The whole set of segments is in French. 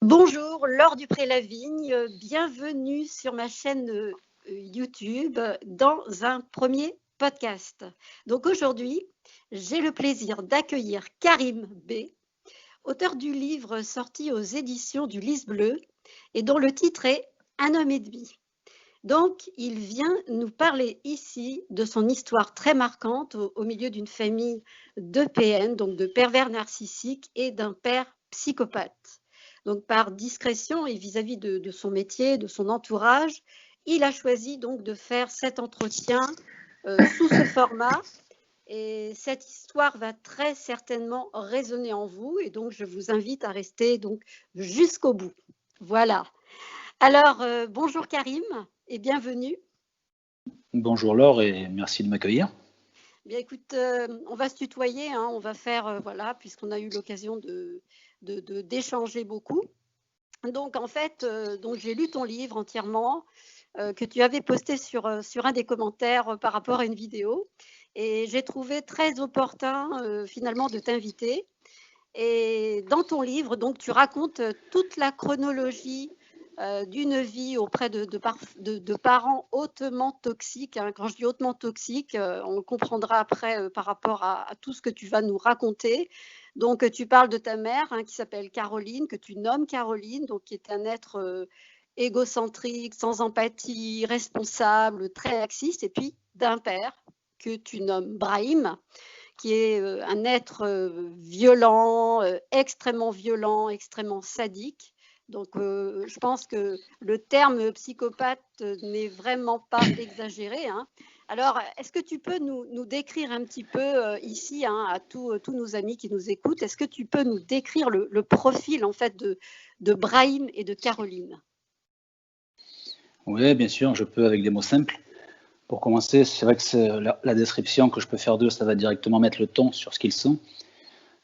Bonjour, Laure Dupré-Lavigne, bienvenue sur ma chaîne YouTube dans un premier podcast. Donc aujourd'hui, j'ai le plaisir d'accueillir Karim B, auteur du livre sorti aux éditions du Lys Bleu et dont le titre est Un homme et demi. Donc, il vient nous parler ici de son histoire très marquante au milieu d'une famille de PN, donc de pervers narcissiques et d'un père psychopathe. Donc, par discrétion et vis-à-vis de son métier, de son entourage, il a choisi donc de faire cet entretien sous ce format. Et cette histoire va très certainement résonner en vous. Et donc, je vous invite à rester donc jusqu'au bout. Voilà. Alors, bonjour Karim et bienvenue. Bonjour Laure et merci de m'accueillir. Bien écoute, on va se tutoyer, hein, on va faire, voilà, puisqu'on a eu l'occasion d'échanger beaucoup. Donc en fait, donc j'ai lu ton livre entièrement, que tu avais posté sur un des commentaires par rapport à une vidéo. Et j'ai trouvé très opportun finalement de t'inviter. Et dans ton livre, donc, tu racontes toute la chronologie d'une vie auprès de parents hautement toxiques, hein. Quand je dis hautement toxiques, on le comprendra après par rapport à tout ce que tu vas nous raconter. Donc, tu parles de ta mère, hein, qui s'appelle Caroline, que tu nommes Caroline, donc qui est un être égocentrique, sans empathie, responsable, très laxiste, et puis d'un père que tu nommes Brahim, qui est un être violent, extrêmement sadique. Donc, je pense que le terme psychopathe n'est vraiment pas exagéré, hein. Alors, est-ce que tu peux nous décrire un petit peu ici, hein, à tous nos amis qui nous écoutent, est-ce que tu peux nous décrire le profil en fait de Brahim et de Caroline? Oui, bien sûr, je peux avec des mots simples. Pour commencer, c'est vrai que la description que je peux faire d'eux, ça va directement mettre le ton sur ce qu'ils sont.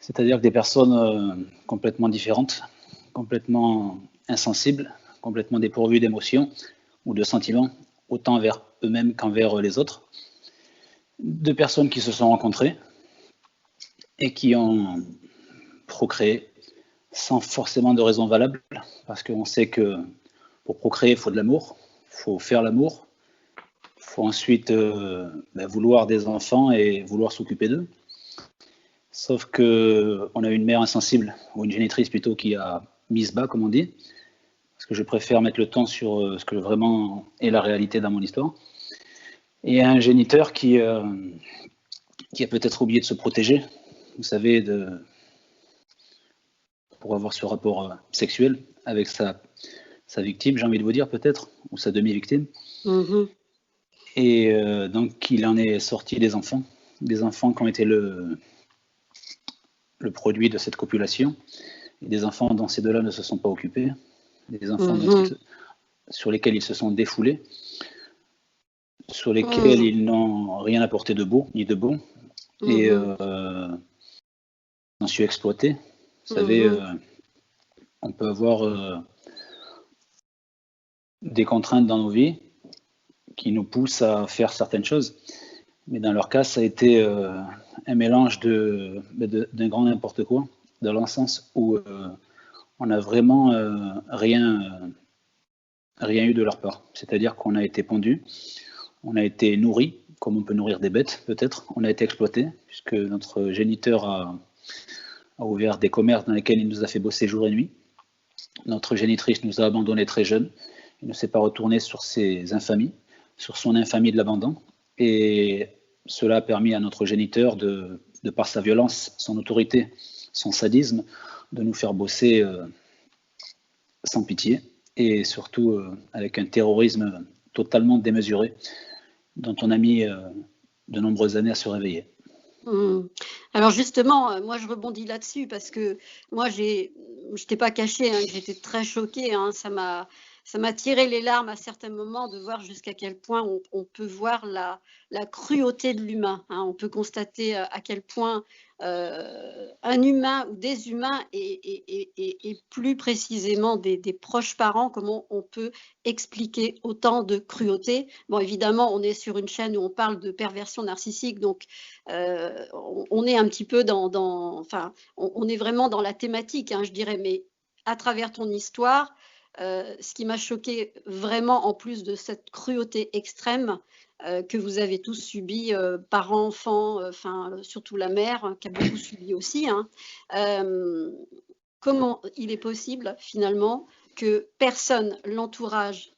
C'est-à-dire que des personnes complètement différentes, complètement insensibles, complètement dépourvues d'émotions ou de sentiments, autant envers eux-mêmes qu'envers les autres. Deux personnes qui se sont rencontrées et qui ont procréé sans forcément de raison valable, parce qu'on sait que pour procréer, il faut de l'amour, il faut faire l'amour, il faut ensuite vouloir des enfants et vouloir s'occuper d'eux. Sauf qu'on a une mère insensible, ou une génitrice plutôt, qui a mise bas, comme on dit, parce que je préfère mettre le temps sur ce que vraiment est la réalité dans mon histoire. Et un géniteur qui a peut-être oublié de se protéger, vous savez, pour avoir ce rapport sexuel avec sa victime, j'ai envie de vous dire peut-être, ou sa demi-victime. Mmh. Et donc il en est sorti des enfants qui ont été le produit de cette copulation, et des enfants dont ces deux-là ne se sont pas occupés, des enfants sur lesquels ils se sont défoulés, sur lesquels ils n'ont rien apporté de beau ni de bon, et ont su exploiter. Vous savez, on peut avoir des contraintes dans nos vies qui nous poussent à faire certaines choses, mais dans leur cas, ça a été un mélange d'un grand n'importe quoi, dans le sens où on n'a vraiment rien eu de leur part. C'est-à-dire qu'on a été pondu, on a été nourri, comme on peut nourrir des bêtes peut-être, on a été exploité, puisque notre géniteur a ouvert des commerces dans lesquels il nous a fait bosser jour et nuit. Notre génitrice nous a abandonnés très jeunes, il ne s'est pas retourné sur ses infamies, sur son infamie de l'abandon, et cela a permis à notre géniteur, de par sa violence, son autorité, son sadisme, de nous faire bosser sans pitié, et surtout avec un terrorisme totalement démesuré, dont on a mis de nombreuses années à se réveiller. Alors justement, moi je rebondis là-dessus parce que moi je t'ai pas caché, hein, que j'étais très choquée, hein, ça m'a tiré les larmes à certains moments de voir jusqu'à quel point on peut voir la cruauté de l'humain, hein. On peut constater à quel point un humain ou des humains et plus précisément des proches parents, comment on peut expliquer autant de cruauté. Bon, évidemment, on est sur une chaîne où on parle de perversion narcissique, donc on est un petit peu enfin, on est vraiment dans la thématique, hein, je dirais, mais à travers ton histoire, ce qui m'a choqué vraiment, en plus de cette cruauté extrême que vous avez tous subi, parents, enfants, enfin surtout la mère qui a beaucoup subi aussi, hein. Comment il est possible finalement que personne, l'entourage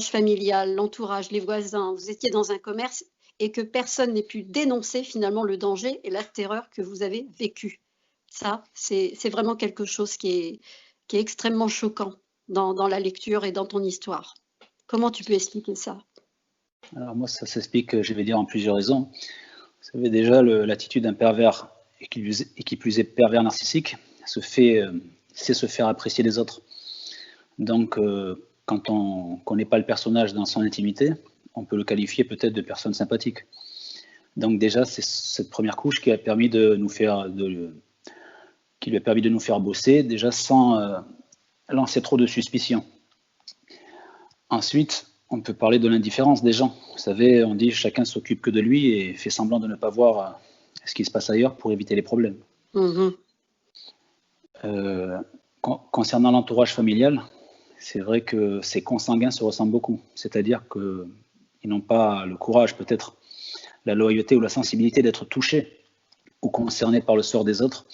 familial, l'entourage, les voisins, vous étiez dans un commerce et que personne n'ait pu dénoncer finalement le danger et la terreur que vous avez vécu. Ça, c'est vraiment quelque chose qui est extrêmement choquant dans la lecture et dans ton histoire. Comment tu peux expliquer ça? Alors moi, ça s'explique, je vais dire, en plusieurs raisons. Vous savez déjà, l'attitude d'un pervers, et qui plus est pervers narcissique, c'est se faire apprécier des autres. Donc, quand on ne connaît pas le personnage dans son intimité, on peut le qualifier peut-être de personne sympathique. Donc déjà, c'est cette première couche qui lui a permis de nous faire bosser, déjà sans lancer trop de suspicions. Ensuite, on peut parler de l'indifférence des gens. Vous savez, on dit chacun s'occupe que de lui et fait semblant de ne pas voir ce qui se passe ailleurs pour éviter les problèmes. Mmh. Concernant l'entourage familial, c'est vrai que ces consanguins se ressemblent beaucoup. C'est-à-dire qu'ils n'ont pas le courage, peut-être la loyauté ou la sensibilité d'être touchés ou concernés par le sort des autres.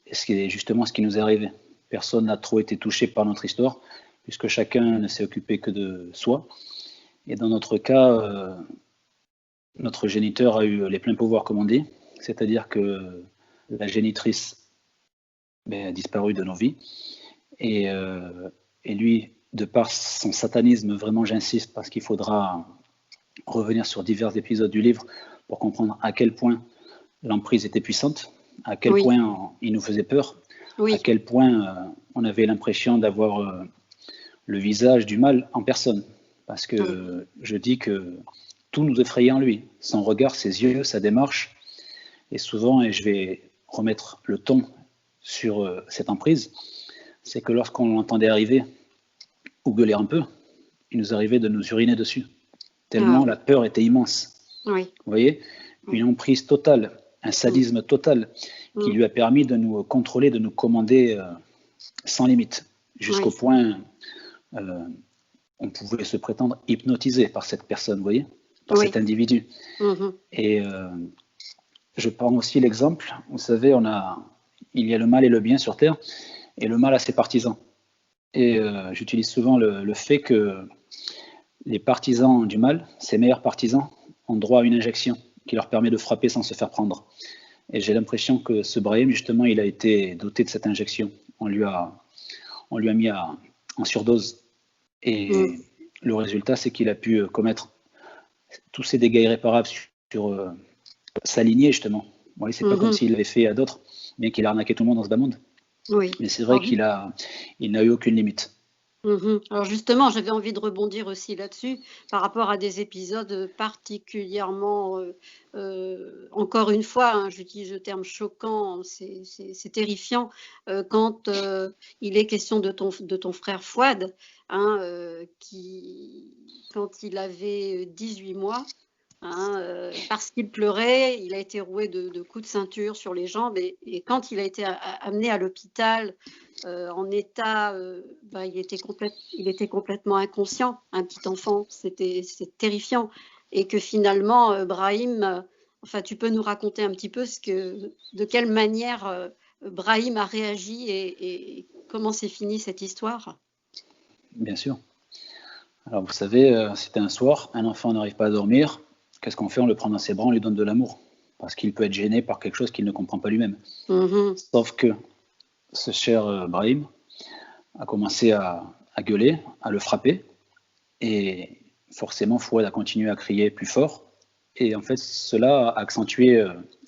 Et c'est justement ce qui nous est arrivé. Personne n'a trop été touché par notre histoire, puisque chacun ne s'est occupé que de soi. Et dans notre cas, notre géniteur a eu les pleins pouvoirs, comme on dit, c'est-à-dire que la génitrice a disparu de nos vies. Et lui, de par son satanisme, vraiment j'insiste, parce qu'il faudra revenir sur divers épisodes du livre pour comprendre à quel point l'emprise était puissante, à quel point il nous faisait peur, à quel point on avait l'impression d'avoir le visage du mal en personne. Parce que je dis que tout nous effrayait en lui, son regard, ses yeux, sa démarche. Et souvent, et je vais remettre le ton sur cette emprise, c'est que lorsqu'on l'entendait arriver ou gueuler un peu, il nous arrivait de nous uriner dessus, tellement la peur était immense. Oui. Vous voyez, une emprise totale, un sadisme total qui lui a permis de nous contrôler, de nous commander sans limite, jusqu'au point on pouvait se prétendre hypnotisé par cette personne, vous voyez, par cet individu. Et je prends aussi l'exemple, vous savez, il y a le mal et le bien sur Terre, et le mal a ses partisans. Et j'utilise souvent le fait que les partisans du mal, ses meilleurs partisans, ont droit à une injection qui leur permet de frapper sans se faire prendre. Et j'ai l'impression que ce Brahim, justement, il a été doté de cette injection. On lui a mis en surdose. Et le résultat, c'est qu'il a pu commettre tous ces dégâts irréparables sur sa lignée, justement. Vous voyez, c'est pas comme s'il l'avait fait à d'autres, bien qu'il a arnaqué tout le monde dans ce bas monde. Oui. Mais c'est vrai qu'il n'a eu aucune limite. Alors justement, j'avais envie de rebondir aussi là-dessus, par rapport à des épisodes particulièrement, encore une fois, hein, j'utilise le terme choquant, c'est terrifiant, quand il est question de ton frère Fouad, hein, quand il avait 18 mois, hein, parce qu'il pleurait, il a été roué de coups de ceinture sur les jambes et quand il a été amené à l'hôpital en état, il était complètement inconscient, un petit enfant, c'est terrifiant et que finalement Brahim, enfin tu peux nous raconter un petit peu de quelle manière Brahim a réagi et comment s'est finie cette histoire? Bien sûr. Alors vous savez, c'était un soir, un enfant n'arrive pas à dormir. Qu'est-ce qu'on fait? On le prend dans ses bras, on lui donne de l'amour. Parce qu'il peut être gêné par quelque chose qu'il ne comprend pas lui-même. Sauf que ce cher Brahim a commencé à gueuler, à le frapper. Et forcément, Fouad a continué à crier plus fort. Et en fait, cela a accentué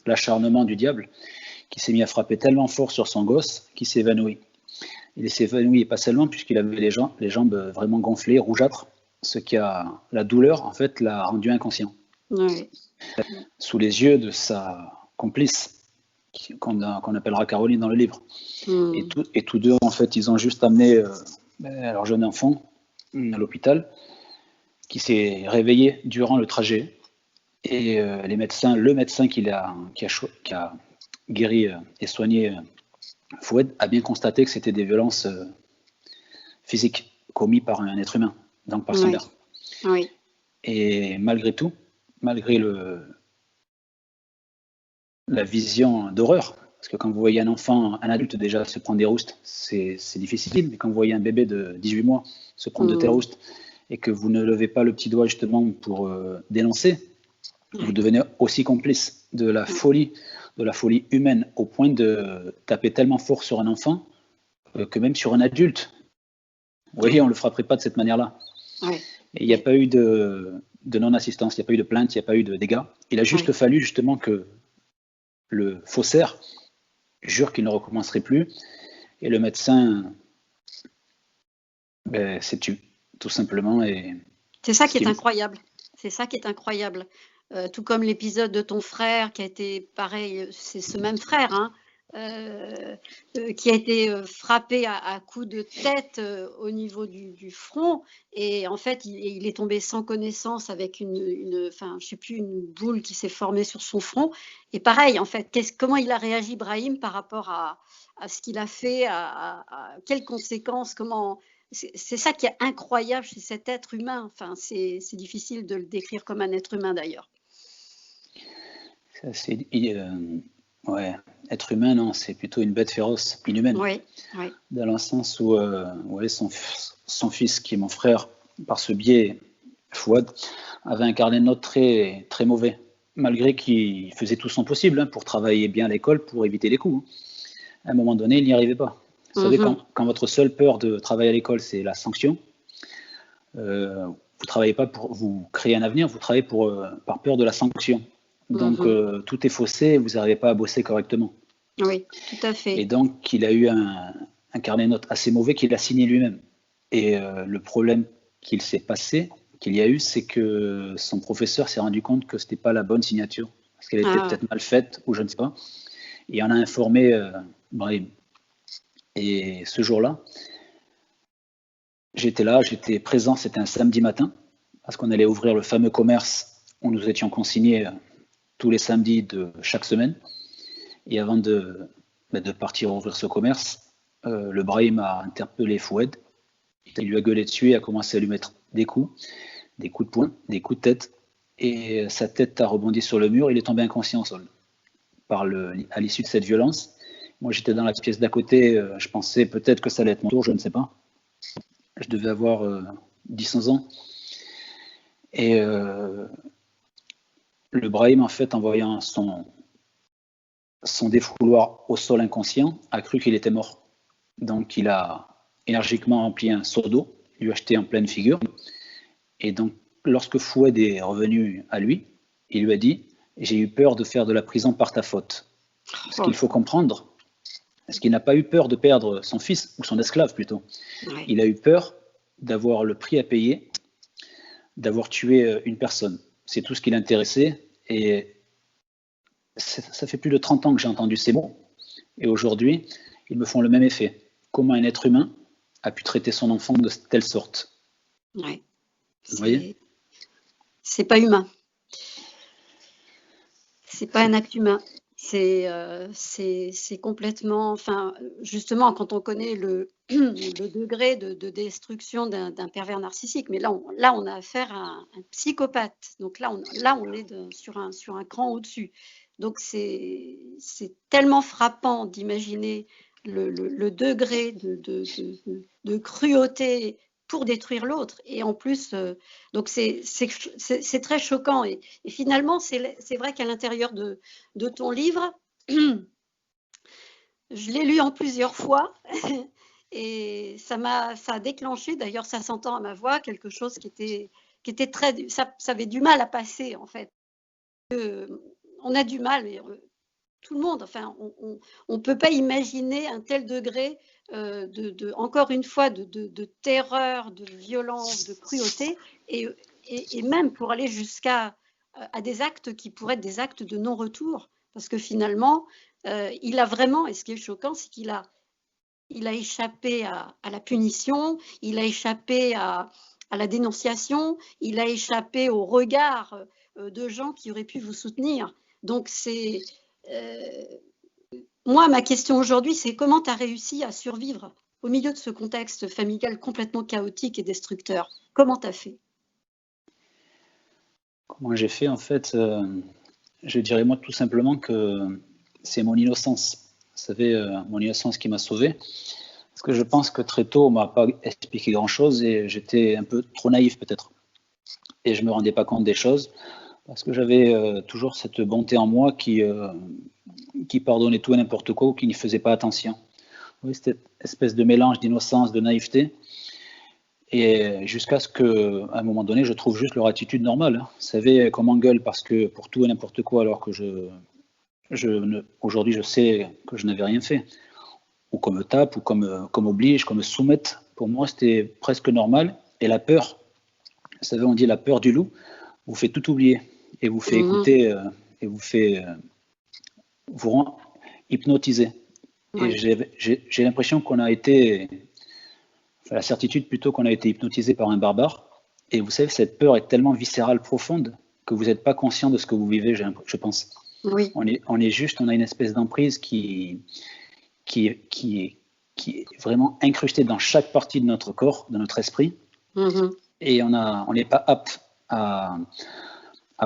l'acharnement du diable qui s'est mis à frapper tellement fort sur son gosse qu'il s'est évanoui. Il s'est évanoui pas seulement puisqu'il avait les jambes vraiment gonflées, rougeâtres, ce qui a la douleur en fait l'a rendu inconscient. Oui. Sous les yeux de sa complice, qu'on appellera Caroline dans le livre. Et tous deux, en fait, ils ont juste amené leur jeune enfant à l'hôpital, qui s'est réveillé durant le trajet. Et le médecin qui a guéri et soigné Fouad a bien constaté que c'était des violences physiques commises par un être humain, donc par son Oui, père. oui, Et malgré tout, malgré la vision d'horreur, parce que quand vous voyez un enfant, un adulte déjà se prendre des roustes, c'est difficile, mais quand vous voyez un bébé de 18 mois se prendre de telles roustes et que vous ne levez pas le petit doigt justement pour dénoncer, vous devenez aussi complice de la folie humaine au point de taper tellement fort sur un enfant que même sur un adulte. Vous voyez, on ne le frapperait pas de cette manière-là. oui. Et il n'y a pas eu de non-assistance, il n'y a pas eu de plainte, il n'y a pas eu de dégâts. Il a juste fallu justement que le faussaire jure qu'il ne recommencerait plus et le médecin s'est tué, tout simplement. Et c'est ça qui est incroyable. C'est ça qui est incroyable. Tout comme l'épisode de ton frère qui a été pareil, c'est ce même frère, hein, qui a été frappé à coups de tête au niveau du front, et en fait il est tombé sans connaissance avec enfin je sais plus, une boule qui s'est formée sur son front. Et pareil en fait, comment il a réagi Brahim par rapport à ce qu'il a fait, à quelles conséquences, comment. C'est ça qui est incroyable chez cet être humain. Enfin, c'est difficile de le décrire comme un être humain d'ailleurs. Ouais, être humain, non, c'est plutôt une bête féroce, inhumaine. Oui, oui. Dans le sens où ouais, son fils, qui est mon frère, par ce biais, Fouad, avait un carnet de notes très, très mauvais, malgré qu'il faisait tout son possible hein, pour travailler bien à l'école, pour éviter les coups. Hein. À un moment donné, il n'y arrivait pas. Vous savez, quand votre seule peur de travailler à l'école, c'est la sanction, vous travaillez pas pour vous créer un avenir, vous travaillez par peur de la sanction. Donc tout est faussé, vous n'arrivez pas à bosser correctement. Oui, tout à fait. Et donc il a eu un carnet de notes assez mauvais qu'il a signé lui-même. Et le problème qu'il y a eu, c'est que son professeur s'est rendu compte que c'était pas la bonne signature, parce qu'elle était peut-être mal faite, ou je ne sais pas. Et on a informé Brahim. Et ce jour-là, j'étais présent, c'était un samedi matin, parce qu'on allait ouvrir le fameux commerce où nous étions consignés tous les samedis de chaque semaine. Et avant de partir ouvrir ce commerce, le Brahim a interpellé Fouad. Il lui a gueulé dessus et a commencé à lui mettre des coups de poing, des coups de tête. Et sa tête a rebondi sur le mur, il est tombé inconscient au sol. À l'issue de cette violence, moi j'étais dans la pièce d'à côté, je pensais peut-être que ça allait être mon tour, je ne sais pas. Je devais avoir 10-11 ans. Et le Brahim, en fait, en voyant son défouloir au sol inconscient, a cru qu'il était mort. Donc il a énergiquement rempli un seau d'eau, lui a jeté en pleine figure. Et donc, lorsque Fouad est revenu à lui, il lui a dit « J'ai eu peur de faire de la prison par ta faute ». Ce qu'il faut comprendre, c'est qu'il n'a pas eu peur de perdre son fils, ou son esclave plutôt. Ouais. Il a eu peur d'avoir le prix à payer, d'avoir tué une personne. C'est tout ce qui l'intéressait. Et ça fait plus de 30 ans que j'ai entendu ces mots. Et aujourd'hui, ils me font le même effet. Comment un être humain a pu traiter son enfant de telle sorte? Ouais. Vous voyez ? C'est pas humain. C'est pas un acte humain. C'est complètement. Enfin, justement, quand on connaît le degré de destruction d'un pervers narcissique, mais là, on a affaire à un psychopathe. Donc là, on est sur un cran au-dessus. Donc c'est tellement frappant d'imaginer le degré de cruauté pour détruire l'autre. Et en plus, donc c'est très choquant. Et finalement, c'est vrai qu'à l'intérieur de ton livre, je l'ai lu en plusieurs fois et ça a déclenché, d'ailleurs ça s'entend à ma voix, quelque chose qui était très. Ça avait du mal à passer en fait. On a du mal, mais tout le monde, enfin, on ne peut pas imaginer un tel degré encore une fois, de terreur, de violence, de cruauté, et même pour aller jusqu'à des actes qui pourraient être des actes de non-retour, parce que finalement, il a vraiment, et ce qui est choquant, c'est qu'il a échappé à la punition, il a échappé à la dénonciation, il a échappé au regard de gens qui auraient pu vous soutenir. Donc c'est moi, ma question aujourd'hui, c'est comment tu as réussi à survivre au milieu de ce contexte familial complètement chaotique et destructeur? Comment tu as fait? Comment j'ai fait en fait je dirais moi tout simplement que c'est mon innocence. Vous savez, mon innocence qui m'a sauvé. Parce que je pense que très tôt, on m'a pas expliqué grand-chose et j'étais un peu trop naïf peut-être. Et je me rendais pas compte des choses parce que j'avais toujours cette bonté en moi qui pardonnait tout et n'importe quoi ou qui n'y faisait pas attention. Oui, cette espèce de mélange d'innocence, de naïveté. Et jusqu'à ce qu'à un moment donné, je trouve juste leur attitude normale. Vous savez, qu'on m'engueule parce que pour tout et n'importe quoi, alors que aujourd'hui, je sais que je n'avais rien fait. Ou qu'on me tape, ou qu'on m'oblige, qu'on me soumette. Pour moi, c'était presque normal. Et la peur, vous savez, on dit la peur du loup, vous fait tout oublier. Et vous fait écouter, et vous rend hypnotisé. Et j'ai l'impression qu'on a été, enfin, la certitude plutôt qu'on a été hypnotisé par un barbare. Et vous savez, cette peur est tellement viscérale, profonde, que vous n'êtes pas conscient de ce que vous vivez, je pense. Oui. On est juste, on a une espèce d'emprise qui est vraiment incrustée dans chaque partie de notre corps, de notre esprit. Et on n'est pas apte à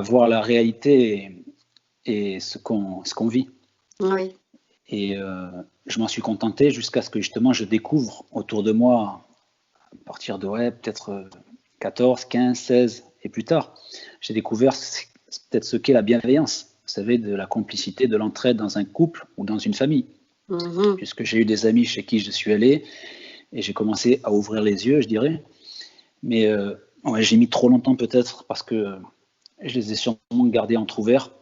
voir la réalité et ce qu'on vit. Oui. Et je m'en suis contenté jusqu'à ce que justement je découvre autour de moi, à partir de peut-être 14, 15, 16 et plus tard, j'ai découvert peut-être ce qu'est la bienveillance, vous savez, de la complicité, de l'entraide dans un couple ou dans une famille. Puisque j'ai eu des amis chez qui je suis allé et j'ai commencé à ouvrir les yeux, je dirais. Mais j'ai mis trop longtemps peut-être parce que je les ai sûrement gardés entrouverts.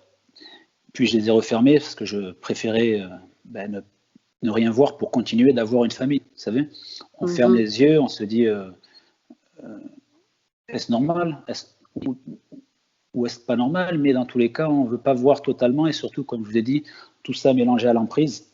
Puis je les ai refermés parce que je préférais ne rien voir pour continuer d'avoir une famille. Vous savez, on ferme les yeux, on se dit est-ce normal ou est-ce pas normal? Mais dans tous les cas, on ne veut pas voir totalement et surtout, comme je vous ai dit, tout ça mélangé à l'emprise,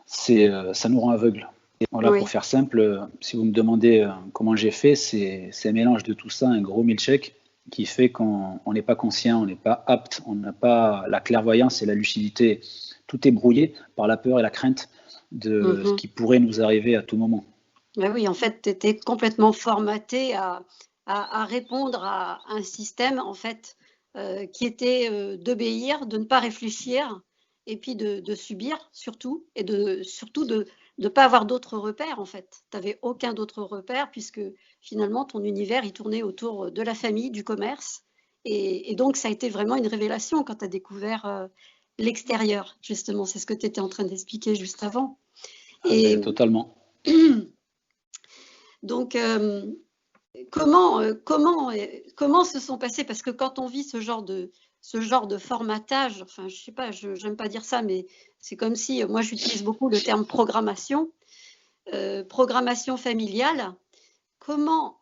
ça nous rend aveugles. Voilà, pour faire simple, si vous me demandez comment j'ai fait, c'est un mélange de tout ça, un gros milkshake qui fait qu'on n'est pas conscient, on n'est pas apte, on n'a pas la clairvoyance et la lucidité. Tout est brouillé par la peur et la crainte de ce qui pourrait nous arriver à tout moment. Ben oui, en fait, tu étais complètement formaté à répondre à un système en fait qui était d'obéir, de ne pas réfléchir et puis de subir surtout et surtout de ne pas avoir d'autres repères en fait. Tu n'avais aucun d'autre repère puisque finalement ton univers il tournait autour de la famille, du commerce et donc ça a été vraiment une révélation quand tu as découvert l'extérieur justement. C'est ce que tu étais en train d'expliquer juste avant. Et totalement. Donc, comment se sont passés, parce que quand on vit ce genre de formatage, enfin, je sais pas, j'aime pas dire ça, mais c'est comme si, moi j'utilise beaucoup le terme programmation familiale. Comment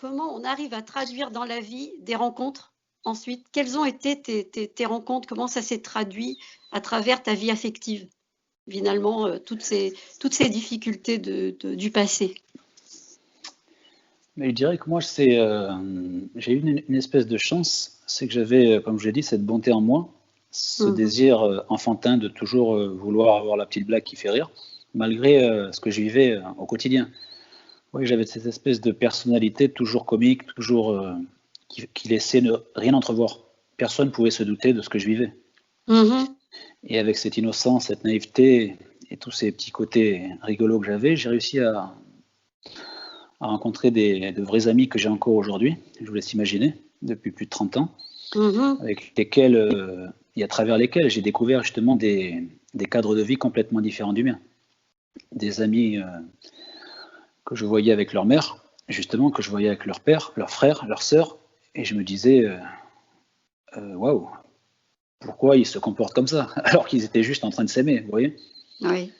on arrive à traduire dans la vie des rencontres ensuite? Quelles ont été tes rencontres? Comment ça s'est traduit à travers ta vie affective? Finalement, toutes ces difficultés du passé. Mais je dirais que moi, j'ai eu une espèce de chance, c'est que j'avais, comme je l'ai dit, cette bonté en moi, ce désir enfantin de toujours vouloir avoir la petite blague qui fait rire, malgré ce que je vivais au quotidien. Oui, j'avais cette espèce de personnalité toujours comique, toujours qui laissait rien entrevoir. Personne ne pouvait se douter de ce que je vivais. Et avec cette innocence, cette naïveté et tous ces petits côtés rigolos que j'avais, j'ai réussi à rencontrer de vrais amis que j'ai encore aujourd'hui, je vous laisse imaginer, depuis plus de 30 ans, avec lesquels, et à travers lesquels j'ai découvert justement des cadres de vie complètement différents du mien. Des amis que je voyais avec leur mère, justement, que je voyais avec leur père, leur frère, leur sœur, et je me disais, waouh, pourquoi ils se comportent comme ça, alors qu'ils étaient juste en train de s'aimer, vous voyez? Oui.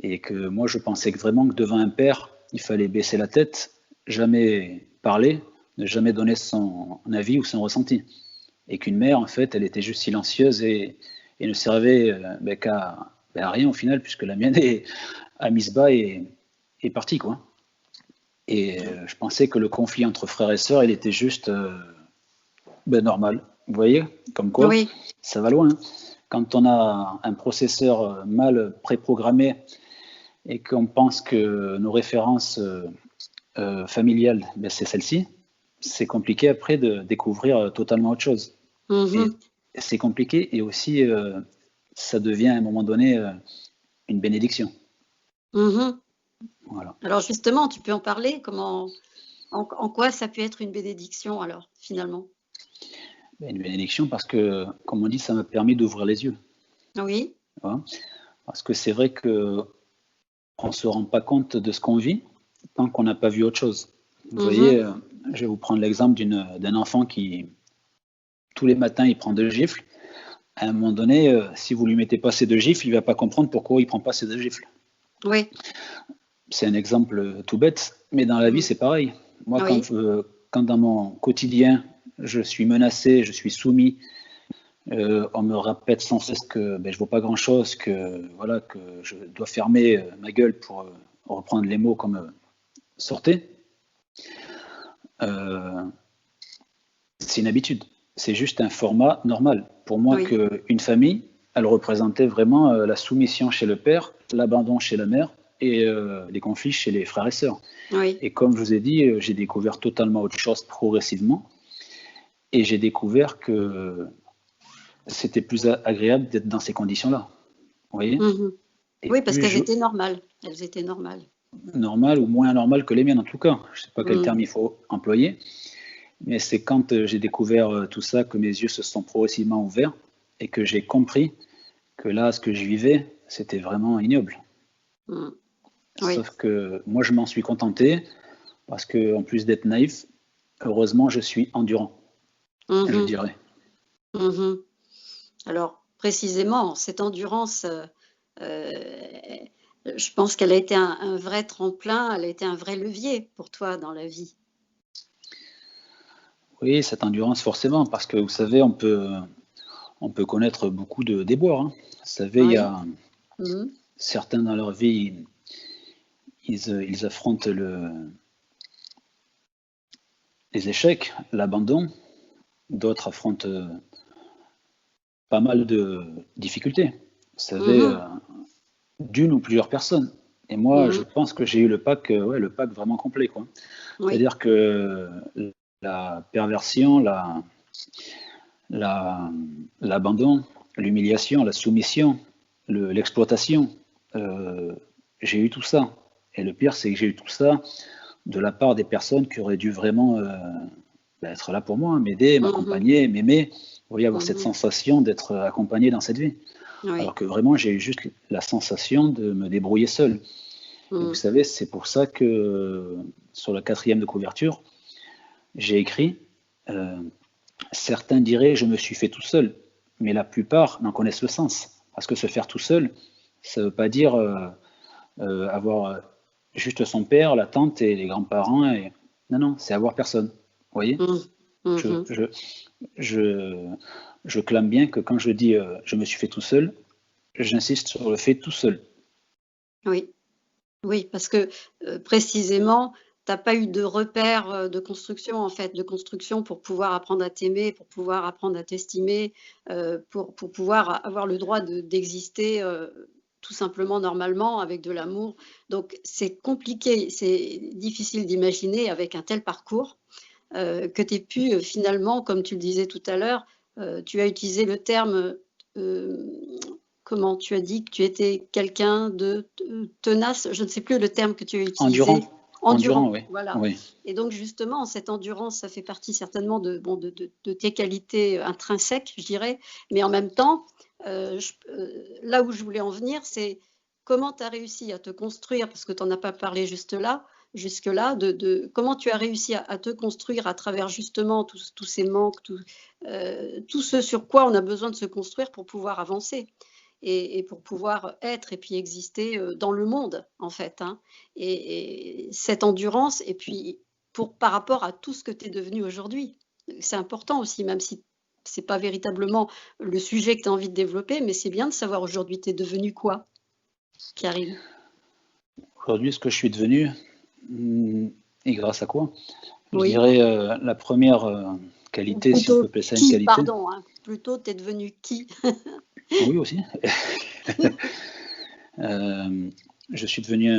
Et que moi, je pensais que vraiment que devant un père, il fallait baisser la tête, jamais parler, ne jamais donner son avis ou son ressenti. Et qu'une mère, en fait, elle était juste silencieuse et ne servait qu'à rien au final, puisque la mienne a mis bas et est partie, quoi. Et je pensais que le conflit entre frères et sœurs, il était juste normal. Vous voyez, comme quoi, ça va loin. quand on a un processeur mal préprogrammé et qu'on pense que nos références familiales, ben, c'est celle-ci, c'est compliqué après de découvrir totalement autre chose. Et c'est compliqué et aussi ça devient à un moment donné une bénédiction. Voilà. Alors justement, tu peux en parler, en quoi ça peut être une bénédiction alors finalement? Une bénédiction parce que, comme on dit, ça m'a permis d'ouvrir les yeux. Oui. Voilà. Parce que c'est vrai qu'on ne se rend pas compte de ce qu'on vit tant qu'on n'a pas vu autre chose. Vous voyez, je vais vous prendre l'exemple d'un enfant qui, tous les matins, il prend 2 gifles. À un moment donné, si vous ne lui mettez pas ces 2 gifles, il ne va pas comprendre pourquoi il ne prend pas ces 2 gifles. Oui. C'est un exemple tout bête, mais dans la vie, c'est pareil. Moi, Oui. quand dans mon quotidien, je suis menacé, je suis soumis, on me répète sans cesse que je ne vaux pas grand-chose, que je dois fermer ma gueule pour reprendre les mots comme sortez. C'est une habitude. C'est juste un format normal. Pour moi, qu'une famille, elle représentait vraiment la soumission chez le père, l'abandon chez la mère et les conflits chez les frères et sœurs. Oui. Et comme je vous ai dit, j'ai découvert totalement autre chose progressivement. Et j'ai découvert que c'était plus agréable d'être dans ces conditions-là. Vous voyez? Oui, parce qu'elles étaient normales. Elles étaient normales. Normales ou moins normales que les miennes en tout cas. Je ne sais pas quel terme il faut employer. Mais c'est quand j'ai découvert tout ça que mes yeux se sont progressivement ouverts et que j'ai compris que là, ce que je vivais, c'était vraiment ignoble. Sauf que moi, je m'en suis contenté parce que, en plus d'être naïf, heureusement, je suis endurant, je dirais. Alors, précisément, cette endurance, je pense qu'elle a été un vrai tremplin, elle a été un vrai levier pour toi dans la vie. Oui, cette endurance forcément, parce que vous savez, on peut connaître beaucoup de déboires. Hein. Vous savez, il y a certains dans leur vie, ils affrontent les échecs, l'abandon. D'autres affrontent pas mal de difficultés. Vous savez, d'une ou plusieurs personnes. Et moi, je pense que j'ai eu le pack vraiment complet, quoi. C'est-à-dire que la perversion, l'abandon, l'humiliation, la soumission, l'exploitation, j'ai eu tout ça. Et le pire, c'est que j'ai eu tout ça de la part des personnes qui auraient dû vraiment être là pour moi, m'aider, m'accompagner, m'aimer. Vous voyez, avoir cette sensation d'être accompagné dans cette vie. Alors que vraiment, j'ai eu juste la sensation de me débrouiller seul. Et vous savez, c'est pour ça que sur la 4e de couverture, j'ai écrit certains diraient je me suis fait tout seul, mais la plupart n'en connaissent le sens. Parce que se faire tout seul, ça ne veut pas dire avoir juste son père, la tante et les grands-parents. Non, c'est avoir personne. Vous voyez, je clame bien que quand je dis je me suis fait tout seul, j'insiste sur le fait tout seul. Oui, parce que précisément, tu n'as pas eu de repère de construction, en fait, de construction pour pouvoir apprendre à t'aimer, pour pouvoir apprendre à t'estimer, pour pouvoir avoir le droit d'exister tout simplement normalement avec de l'amour. Donc c'est compliqué, c'est difficile d'imaginer avec un tel parcours que tu aies pu finalement, comme tu le disais tout à l'heure, tu as utilisé le terme comment tu as dit que tu étais quelqu'un de tenace, je ne sais plus le terme que tu as utilisé. Endurant, oui. Voilà. Oui. Et donc justement, cette endurance, ça fait partie certainement de tes qualités intrinsèques, je dirais. Mais en même temps, là où je voulais en venir, c'est comment tu as réussi à te construire, parce que tu n'en as pas parlé jusque-là, comment tu as réussi à te construire à travers justement tous ces manques, tout ce sur quoi on a besoin de se construire pour pouvoir avancer. Et pour pouvoir être et puis exister dans le monde, en fait. Hein. Et cette endurance, et puis par rapport à tout ce que tu es devenu aujourd'hui. C'est important aussi, même si ce n'est pas véritablement le sujet que tu as envie de développer, mais c'est bien de savoir aujourd'hui, tu es devenu quoi, Karim? Aujourd'hui, ce que je suis devenu, et grâce à quoi? Je Oui. dirais la première qualité, si on peut appeler ça une qualité. Pardon, hein, plutôt, tu es devenu qui? Oui, aussi. Je suis devenu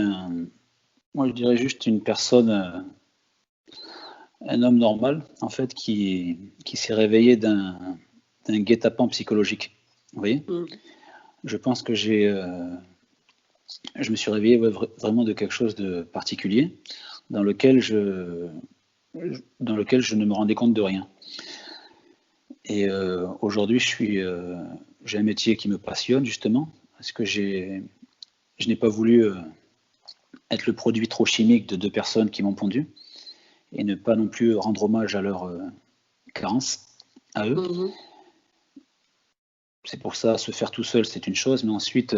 moi je dirais juste une personne, un homme normal, en fait, qui s'est réveillé d'un guet-apens psychologique. Vous voyez? Je pense que je me suis réveillé vraiment de quelque chose de particulier dans lequel je ne me rendais compte de rien. Et aujourd'hui, j'ai un métier qui me passionne justement, parce que je n'ai pas voulu être le produit trop chimique de deux personnes qui m'ont pondu, et ne pas non plus rendre hommage à leurs carences, à eux. C'est pour ça, se faire tout seul, c'est une chose, mais ensuite,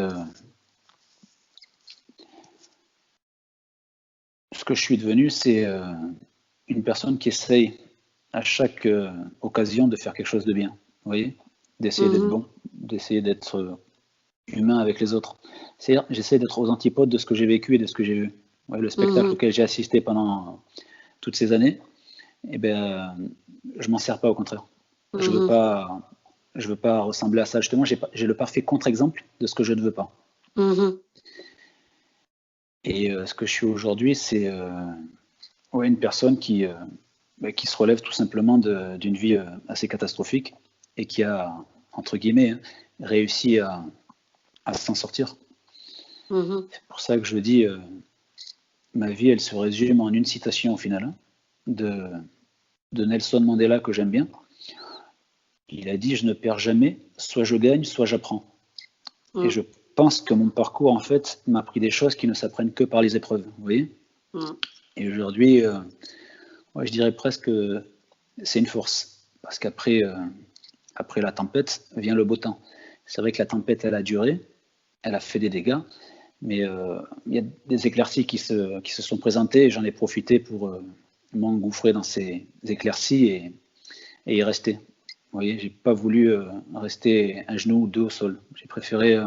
ce que je suis devenu, c'est une personne qui essaye à chaque occasion de faire quelque chose de bien, vous voyez, d'essayer d'être bon, d'essayer d'être humain avec les autres. C'est-à-dire, j'essaie d'être aux antipodes de ce que j'ai vécu et de ce que j'ai vu. Ouais, le spectacle auquel j'ai assisté pendant toutes ces années, eh ben, je m'en sers pas, au contraire. Je veux pas ressembler à ça. Justement, j'ai le parfait contre-exemple de ce que je ne veux pas. Et ce que je suis aujourd'hui, c'est une personne qui se relève tout simplement d'une vie assez catastrophique et qui a, entre guillemets, réussi à s'en sortir. C'est pour ça que je dis, ma vie, elle se résume en une citation au final, de Nelson Mandela, que j'aime bien. Il a dit: je ne perds jamais, soit je gagne, soit j'apprends. Et je pense que mon parcours, en fait, m'a appris des choses qui ne s'apprennent que par les épreuves, vous voyez. Et aujourd'hui, je dirais presque que c'est une force, parce qu'après après la tempête vient le beau temps. C'est vrai que la tempête, elle a duré, elle a fait des dégâts, mais il y a des éclaircies qui se sont présentées, et j'en ai profité pour m'engouffrer dans ces éclaircies et y rester. Vous voyez, j'ai pas voulu rester un genou ou deux au sol. J'ai préféré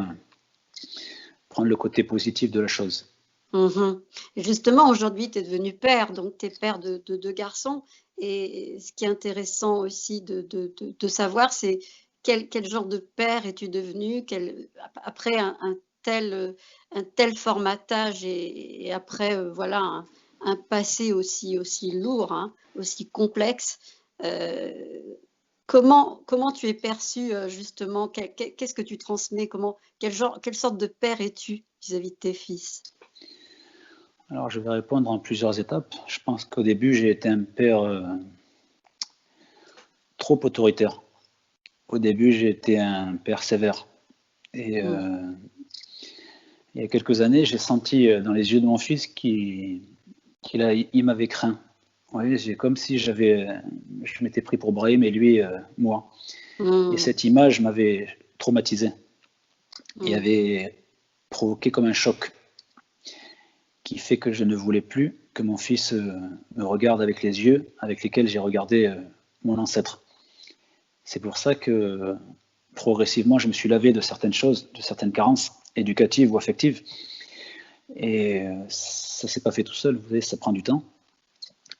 prendre le côté positif de la chose. Et justement, aujourd'hui, tu es devenu père, donc tu es père de deux garçons. Et ce qui est intéressant aussi de savoir, c'est quel genre de père es-tu devenu après un tel formatage et après, voilà, un passé aussi lourd, hein, aussi complexe. Comment tu es perçu justement? Qu'est-ce que tu transmets? Quelle sorte de père es-tu vis-à-vis de tes fils? Alors, je vais répondre en plusieurs étapes. Je pense qu'au début, j'ai été un père trop autoritaire. Au début, j'ai été un père sévère. Et il y a quelques années, j'ai senti dans les yeux de mon fils qu'il m'avait craint. Vous voyez, c'est comme si je m'étais pris pour Brahim et lui, moi. Et cette image m'avait traumatisé et avait provoqué comme un choc qui fait que je ne voulais plus que mon fils me regarde avec les yeux avec lesquels j'ai regardé mon ancêtre. C'est pour ça que progressivement, je me suis lavé de certaines choses, de certaines carences éducatives ou affectives. Et ça ne s'est pas fait tout seul, vous savez, ça prend du temps.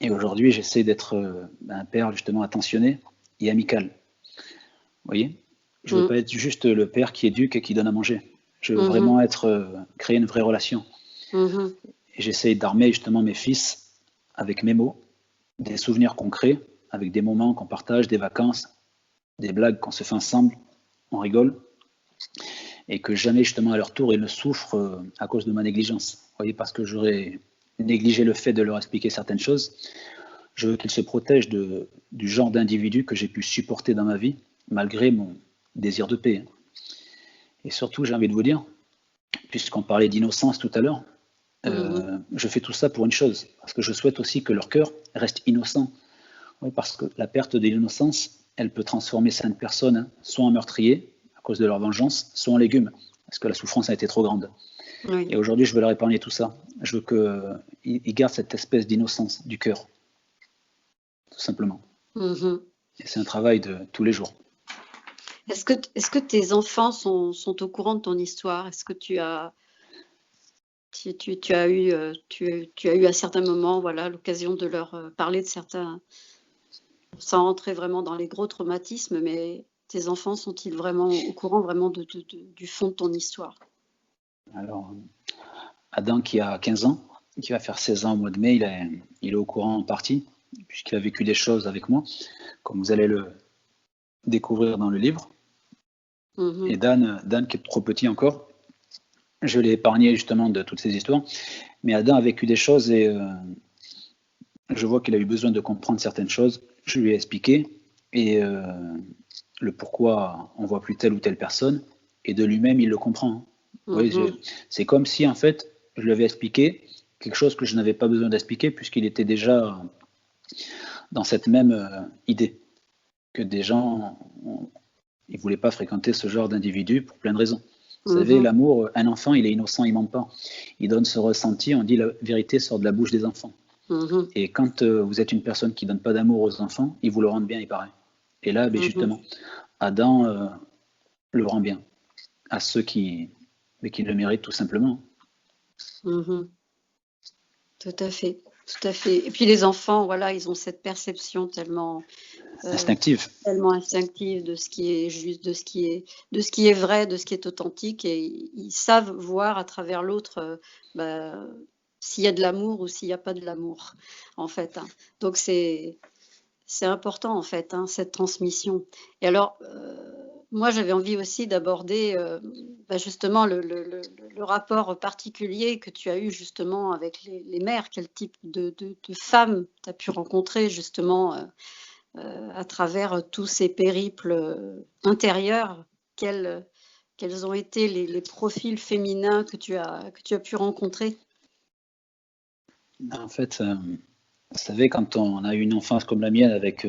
Et aujourd'hui, j'essaie d'être un père justement attentionné et amical. Vous voyez, je ne veux pas être juste le père qui éduque et qui donne à manger. Je veux vraiment créer une vraie relation. Et j'essaie d'armer justement mes fils avec mes mots, des souvenirs concrets, avec des moments qu'on partage, des vacances, des blagues qu'on se fait ensemble, on rigole, et que jamais justement à leur tour ils ne souffrent à cause de ma négligence. Vous voyez, parce que j'aurais négligé le fait de leur expliquer certaines choses. Je veux qu'ils se protègent du genre d'individu que j'ai pu supporter dans ma vie, malgré mon désir de paix. Et surtout, j'ai envie de vous dire, puisqu'on parlait d'innocence tout à l'heure, je fais tout ça pour une chose, parce que je souhaite aussi que leur cœur reste innocent. Oui, parce que la perte de l'innocence, elle peut transformer certaines personnes soit en meurtriers, à cause de leur vengeance, soit en légumes, parce que la souffrance a été trop grande. Oui. Et aujourd'hui, je veux leur épargner tout ça. Je veux qu'ils gardent cette espèce d'innocence du cœur, tout simplement. Et c'est un travail de tous les jours. Est-ce que tes enfants sont au courant de ton histoire? Est-ce que tu as eu à certains moments, voilà, l'occasion de leur parler de certains, sans rentrer vraiment dans les gros traumatismes, mais Tes enfants sont-ils vraiment au courant vraiment du fond de ton histoire? Alors, Adam qui a 15 ans, qui va faire 16 ans au mois de mai, il est au courant en partie, puisqu'il a vécu des choses avec moi, comme vous allez le découvrir dans le livre. Et Dan, qui est trop petit encore, je l'ai épargné justement de toutes ces histoires, mais Adam a vécu des choses et je vois qu'il a eu besoin de comprendre certaines choses. Je lui ai expliqué et le pourquoi on voit plus telle ou telle personne, et de lui-même il le comprend. Oui, c'est comme si en fait je lui avais expliqué quelque chose que je n'avais pas besoin d'expliquer puisqu'il était déjà dans cette même idée que des gens ils voulaient pas fréquenter ce genre d'individu pour plein de raisons. Vous savez, l'amour, un enfant, il est innocent, il ment pas. Il donne ce ressenti, on dit la vérité sort de la bouche des enfants. Et quand vous êtes une personne qui donne pas d'amour aux enfants, ils vous le rendent bien, il paraît. Et là, ben, justement, Adam le rend bien à ceux qui le méritent tout simplement. Tout à fait, tout à fait. Et puis les enfants, voilà, ils ont cette perception tellement instinctive de ce qui est juste, de ce qui est vrai, de ce qui est authentique, et ils savent voir à travers l'autre s'il y a de l'amour ou s'il n'y a pas de l'amour, en fait. Hein. Donc c'est important, en fait, hein, cette transmission. Et alors, moi, j'avais envie aussi d'aborder justement le rapport particulier que tu as eu justement avec les mères. Quel type de femmes tu as pu rencontrer justement à travers tous ces périples intérieurs? Quels ont été les profils féminins que tu as pu rencontrer? En fait, vous savez, quand on a eu une enfance comme la mienne avec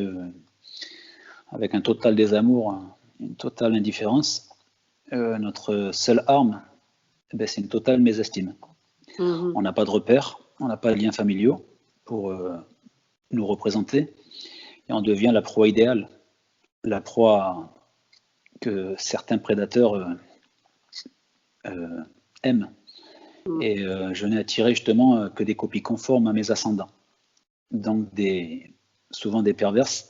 un total désamour, une totale indifférence, notre seule arme, c'est une totale mésestime. On n'a pas de repères, on n'a pas de liens familiaux pour nous représenter, et on devient la proie idéale, la proie que certains prédateurs aiment. Et je n'ai attiré justement que des copies conformes à mes ascendants. Donc souvent des perverses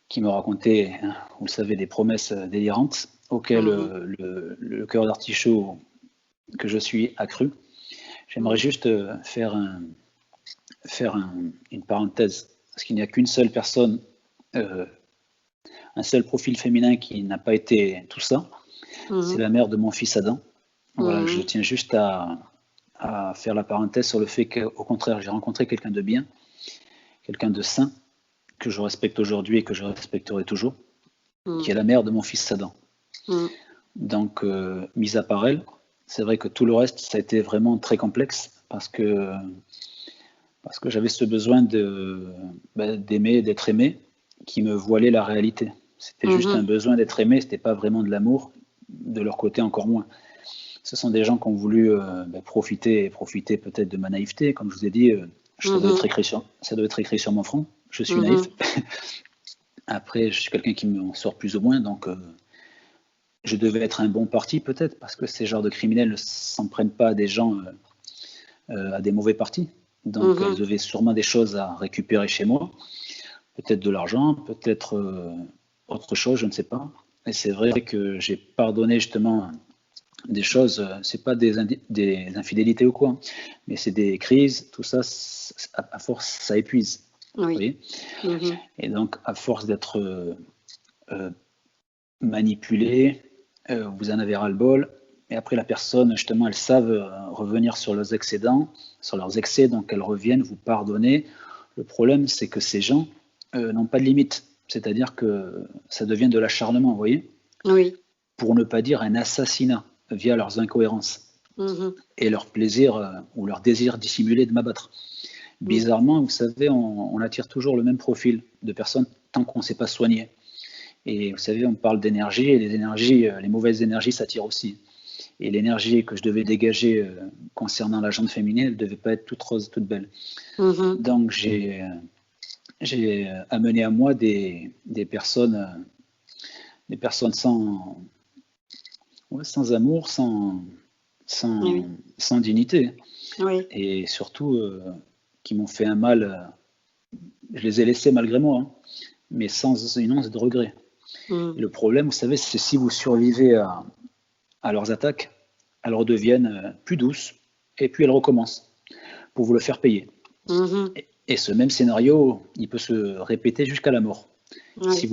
qui me racontaient, vous le savez, des promesses délirantes auxquelles le cœur d'artichaut que je suis a cru. J'aimerais juste faire une parenthèse, parce qu'il n'y a qu'une seule personne, un seul profil féminin qui n'a pas été tout ça, c'est la mère de mon fils Adam. Voilà, je tiens juste à faire la parenthèse sur le fait qu'au contraire, j'ai rencontré quelqu'un de bien, quelqu'un de sain, que je respecte aujourd'hui et que je respecterai toujours, qui est la mère de mon fils Adam. Donc, mis à part elle, c'est vrai que tout le reste, ça a été vraiment très complexe parce que j'avais ce besoin d'aimer, d'être aimé, qui me voilait la réalité. C'était juste un besoin d'être aimé, c'était pas vraiment de l'amour, de leur côté encore moins. Ce sont des gens qui ont voulu profiter peut-être de ma naïveté, comme je vous ai dit, ça doit être écrit sur mon front, je suis naïf. Après, je suis quelqu'un qui m'en sort plus ou moins, donc je devais être un bon parti peut-être, parce que ces genres de criminels ne s'en prennent pas à des gens, à des mauvais partis. Donc ils avaient sûrement des choses à récupérer chez moi, peut-être de l'argent, peut-être autre chose, je ne sais pas. Et c'est vrai que j'ai pardonné justement des choses, c'est pas des infidélités ou quoi, mais c'est des crises, tout ça, à force, ça épuise. Vous voyez. Et donc, à force d'être manipulé, vous en avez ras-le-bol, et après la personne, justement, elles savent revenir sur leurs excédents, sur leurs excès, donc elles reviennent vous pardonner. Le problème, c'est que ces gens n'ont pas de limite, c'est-à-dire que ça devient de l'acharnement, vous voyez. Pour ne pas dire un assassinat via leurs incohérences et leur plaisir ou leur désir dissimulé de m'abattre. Bizarrement, vous savez, on attire toujours le même profil de personnes tant qu'on ne sait pas soigner. Et vous savez, on parle d'énergie, et les mauvaises énergies s'attirent aussi. Et l'énergie que je devais dégager concernant la jante féminine, elle ne devait pas être toute rose, toute belle. Donc j'ai amené à moi des personnes sans amour, sans dignité. Et surtout qui m'ont fait un mal, je les ai laissés malgré moi, mais sans une once de regret. Et le problème, vous savez, c'est si vous survivez à leurs attaques, elles redeviennent plus douces et puis elles recommencent pour vous le faire payer. Et ce même scénario, il peut se répéter jusqu'à la mort. Ouais. Si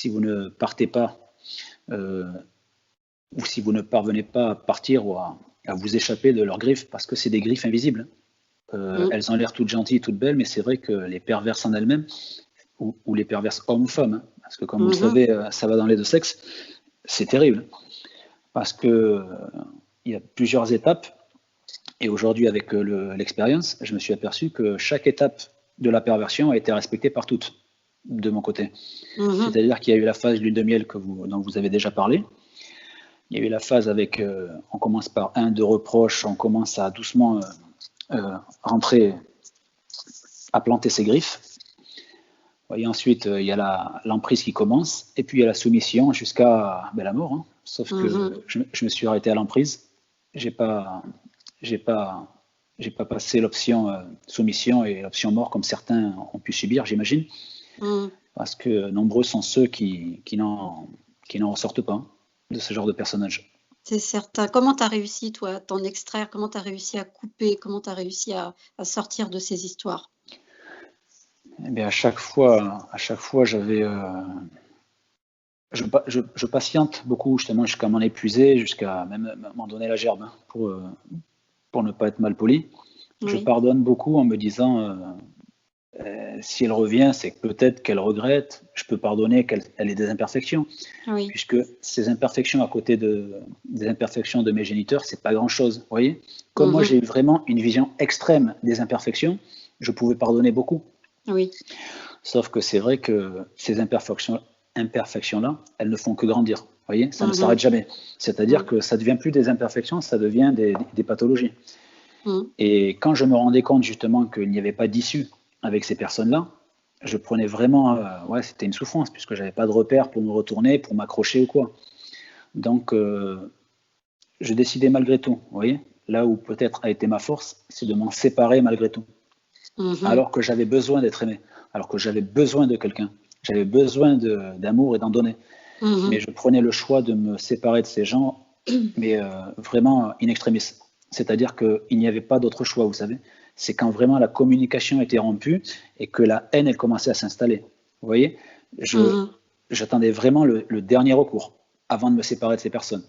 vous ne partez pas, ou si vous ne parvenez pas à partir ou à vous échapper de leurs griffes, parce que c'est des griffes invisibles. Elles ont l'air toutes gentilles, toutes belles, mais c'est vrai que les perverses en elles-mêmes, ou les perverses hommes ou femmes, hein, parce que comme vous le savez, ça va dans les deux sexes, c'est terrible. Parce que il y a plusieurs étapes, et aujourd'hui, avec l'expérience, je me suis aperçu que chaque étape de la perversion a été respectée par toutes, de mon côté. C'est-à-dire qu'il y a eu la phase lune de miel dont vous avez déjà parlé. Il y a eu la phase avec, on commence par 1-2 reproches, on commence à doucement rentrer, à planter ses griffes. Et ensuite, il y a l'emprise qui commence, et puis il y a la soumission jusqu'à la mort. Hein. Sauf que je me suis arrêté à l'emprise. J'ai pas passé l'option soumission et l'option mort comme certains ont pu subir, j'imagine. Parce que nombreux sont ceux qui n'en ressortent pas de ce genre de personnage. C'est certain. Comment tu as réussi, toi, à t'en extraire? Comment tu as réussi à couper? Comment tu as réussi à sortir de ces histoires? Eh bien, à chaque fois, j'avais. Je patiente beaucoup, justement, jusqu'à m'en épuiser, jusqu'à même m'en donner la gerbe, hein, pour ne pas être mal poli. Je pardonne beaucoup en me disant, si elle revient, c'est que peut-être qu'elle regrette. Je peux pardonner qu'elle ait des imperfections, puisque ces imperfections à côté des imperfections de mes géniteurs, c'est pas grand-chose. Vous voyez, comme moi, j'ai eu vraiment une vision extrême des imperfections, je pouvais pardonner beaucoup. Oui. Sauf que c'est vrai que ces imperfections-là, elles ne font que grandir. Vous voyez, ça ne s'arrête jamais. C'est-à-dire que ça ne devient plus des imperfections, ça devient des pathologies. Et quand je me rendais compte justement qu'il n'y avait pas d'issue avec ces personnes-là, je prenais vraiment, c'était une souffrance, puisque je n'avais pas de repère pour me retourner, pour m'accrocher ou quoi. Donc, je décidais malgré tout, vous voyez, là où peut-être a été ma force, c'est de m'en séparer malgré tout. Alors que j'avais besoin d'être aimé, alors que j'avais besoin de quelqu'un, j'avais besoin d'amour et d'en donner. Mais je prenais le choix de me séparer de ces gens, mais vraiment in extremis. C'est-à-dire qu'il n'y avait pas d'autre choix, vous savez. C'est quand vraiment la communication était rompue et que la haine, elle commençait à s'installer. Vous voyez, j'attendais vraiment le dernier recours avant de me séparer de ces personnes.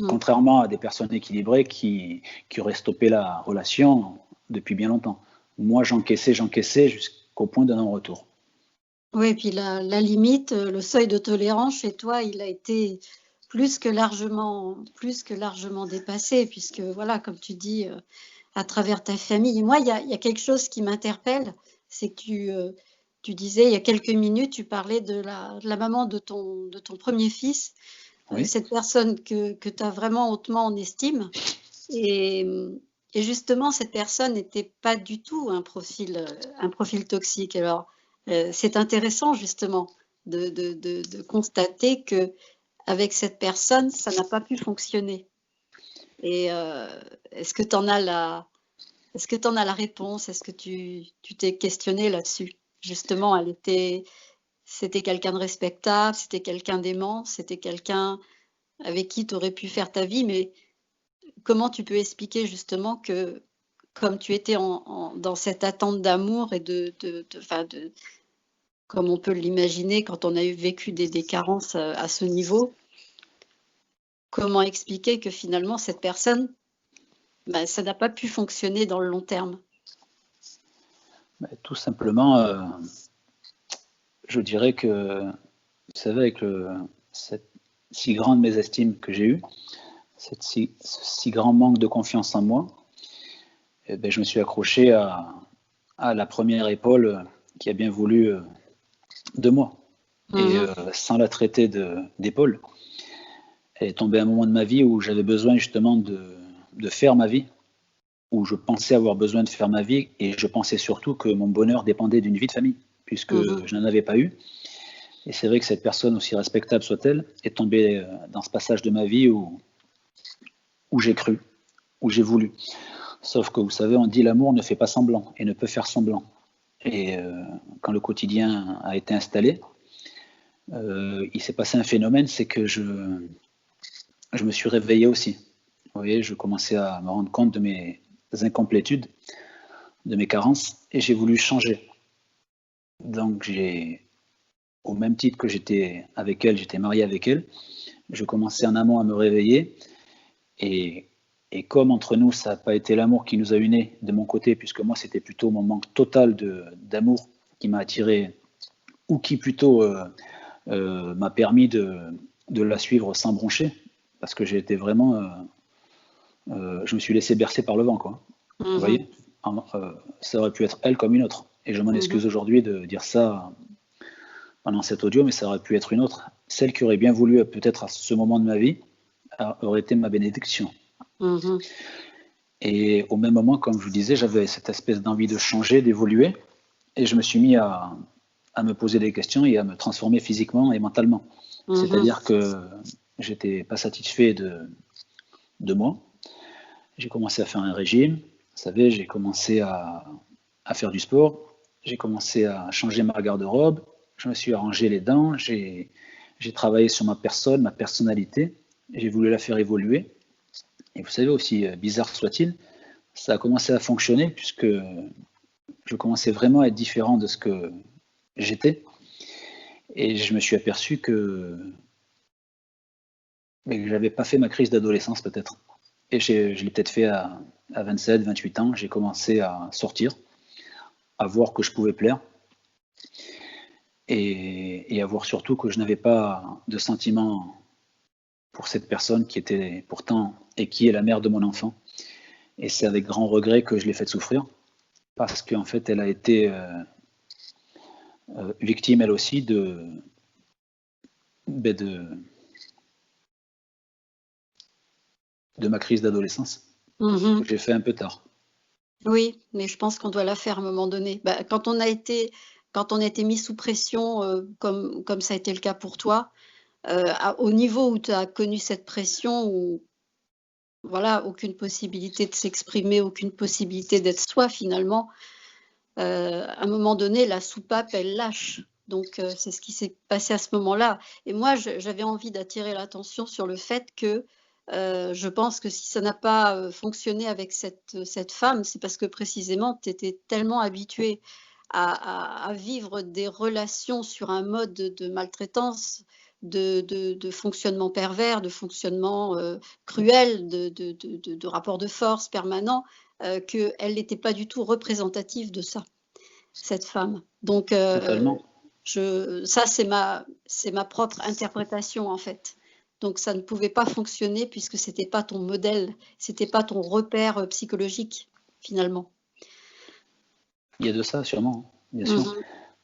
Contrairement à des personnes équilibrées qui auraient stoppé la relation depuis bien longtemps. Moi, j'encaissais jusqu'au point de non-retour. Oui, et puis la limite, le seuil de tolérance chez toi, il a été plus que largement dépassé, puisque voilà, comme tu dis, à travers ta famille. Et moi, il y a quelque chose qui m'interpelle, c'est que tu disais il y a quelques minutes, tu parlais de la maman de ton premier fils, cette personne que tu as vraiment hautement en estime. Et justement, cette personne n'était pas du tout un profil toxique. Alors, c'est intéressant justement de constater que avec cette personne, ça n'a pas pu fonctionner. Et est-ce que tu en as la réponse? Est-ce que tu t'es questionné là-dessus? Justement, c'était quelqu'un de respectable, c'était quelqu'un d'aimant, c'était quelqu'un avec qui tu aurais pu faire ta vie, mais comment tu peux expliquer justement que, comme tu étais dans cette attente d'amour et comme on peut l'imaginer quand on a vécu des carences à ce niveau, comment expliquer que finalement cette personne, ça n'a pas pu fonctionner dans le long terme? Tout simplement, je dirais que, vous savez, avec cette si grande mésestime que j'ai eue, ce si grand manque de confiance en moi, je me suis accroché à la première épaule qui a bien voulu de moi. Et sans la traiter d'épaule, elle est tombée à un moment de ma vie où j'avais besoin justement de faire ma vie, où je pensais avoir besoin de faire ma vie, et je pensais surtout que mon bonheur dépendait d'une vie de famille, puisque je n'en avais pas eu. Et c'est vrai que cette personne, aussi respectable soit-elle, est tombée dans ce passage de ma vie où j'ai cru, où j'ai voulu. Sauf que vous savez, on dit l'amour ne fait pas semblant et ne peut faire semblant. Et quand le quotidien a été installé, il s'est passé un phénomène, c'est que je me suis réveillé aussi. Vous voyez, je commençais à me rendre compte de mes incomplétudes, de mes carences, et j'ai voulu changer. Donc, au même titre que j'étais avec elle, j'étais marié avec elle, je commençais en amont à me réveiller, et comme entre nous, ça n'a pas été l'amour qui nous a unis de mon côté, puisque moi, c'était plutôt mon manque total d'amour qui m'a attiré, ou qui plutôt m'a permis de la suivre sans broncher, parce que j'ai été vraiment... je me suis laissé bercer par le vent, quoi. Vous voyez, ça aurait pu être elle comme une autre. Et je m'en excuse aujourd'hui de dire ça pendant cet audio, mais ça aurait pu être une autre. Celle qui aurait bien voulu, peut-être à ce moment de ma vie, aurait été ma bénédiction. Et au même moment, comme je vous disais, j'avais cette espèce d'envie de changer, d'évoluer, et je me suis mis à me poser des questions et à me transformer physiquement et mentalement. C'est-à-dire que j'étais pas satisfait de moi. J'ai commencé à faire un régime, vous savez, j'ai commencé à faire du sport, j'ai commencé à changer ma garde-robe, je me suis arrangé les dents, j'ai travaillé sur ma personne, ma personnalité, j'ai voulu la faire évoluer. Et vous savez, aussi bizarre soit-il, ça a commencé à fonctionner puisque je commençais vraiment à être différent de ce que j'étais. Et je me suis aperçu que je n'avais pas fait ma crise d'adolescence peut-être. Et je l'ai peut-être fait à 27, 28 ans, j'ai commencé à sortir, à voir que je pouvais plaire et à voir surtout que je n'avais pas de sentiments pour cette personne qui était pourtant et qui est la mère de mon enfant. Et c'est avec grand regret que je l'ai fait souffrir parce qu'en fait elle a été victime elle aussi de ma crise d'adolescence. Que j'ai fait un peu tard. Oui, mais je pense qu'on doit la faire à un moment donné. Quand on a été mis sous pression, comme ça a été le cas pour toi, au niveau où tu as connu cette pression, où voilà, aucune possibilité de s'exprimer, aucune possibilité d'être soi finalement, à un moment donné, la soupape, elle lâche. Donc c'est ce qui s'est passé à ce moment-là. Et moi, j'avais envie d'attirer l'attention sur le fait que je pense que si ça n'a pas fonctionné avec cette femme, c'est parce que précisément, tu étais tellement habitué à vivre des relations sur un mode de maltraitance, de fonctionnement pervers, de fonctionnement cruel, de rapport de force permanent, qu'elle n'était pas du tout représentative de ça, cette femme. Donc, ça, c'est ma propre interprétation, en fait. Donc, ça ne pouvait pas fonctionner puisque ce n'était pas ton modèle, ce n'était pas ton repère psychologique, finalement. Il y a de ça, sûrement, bien sûr.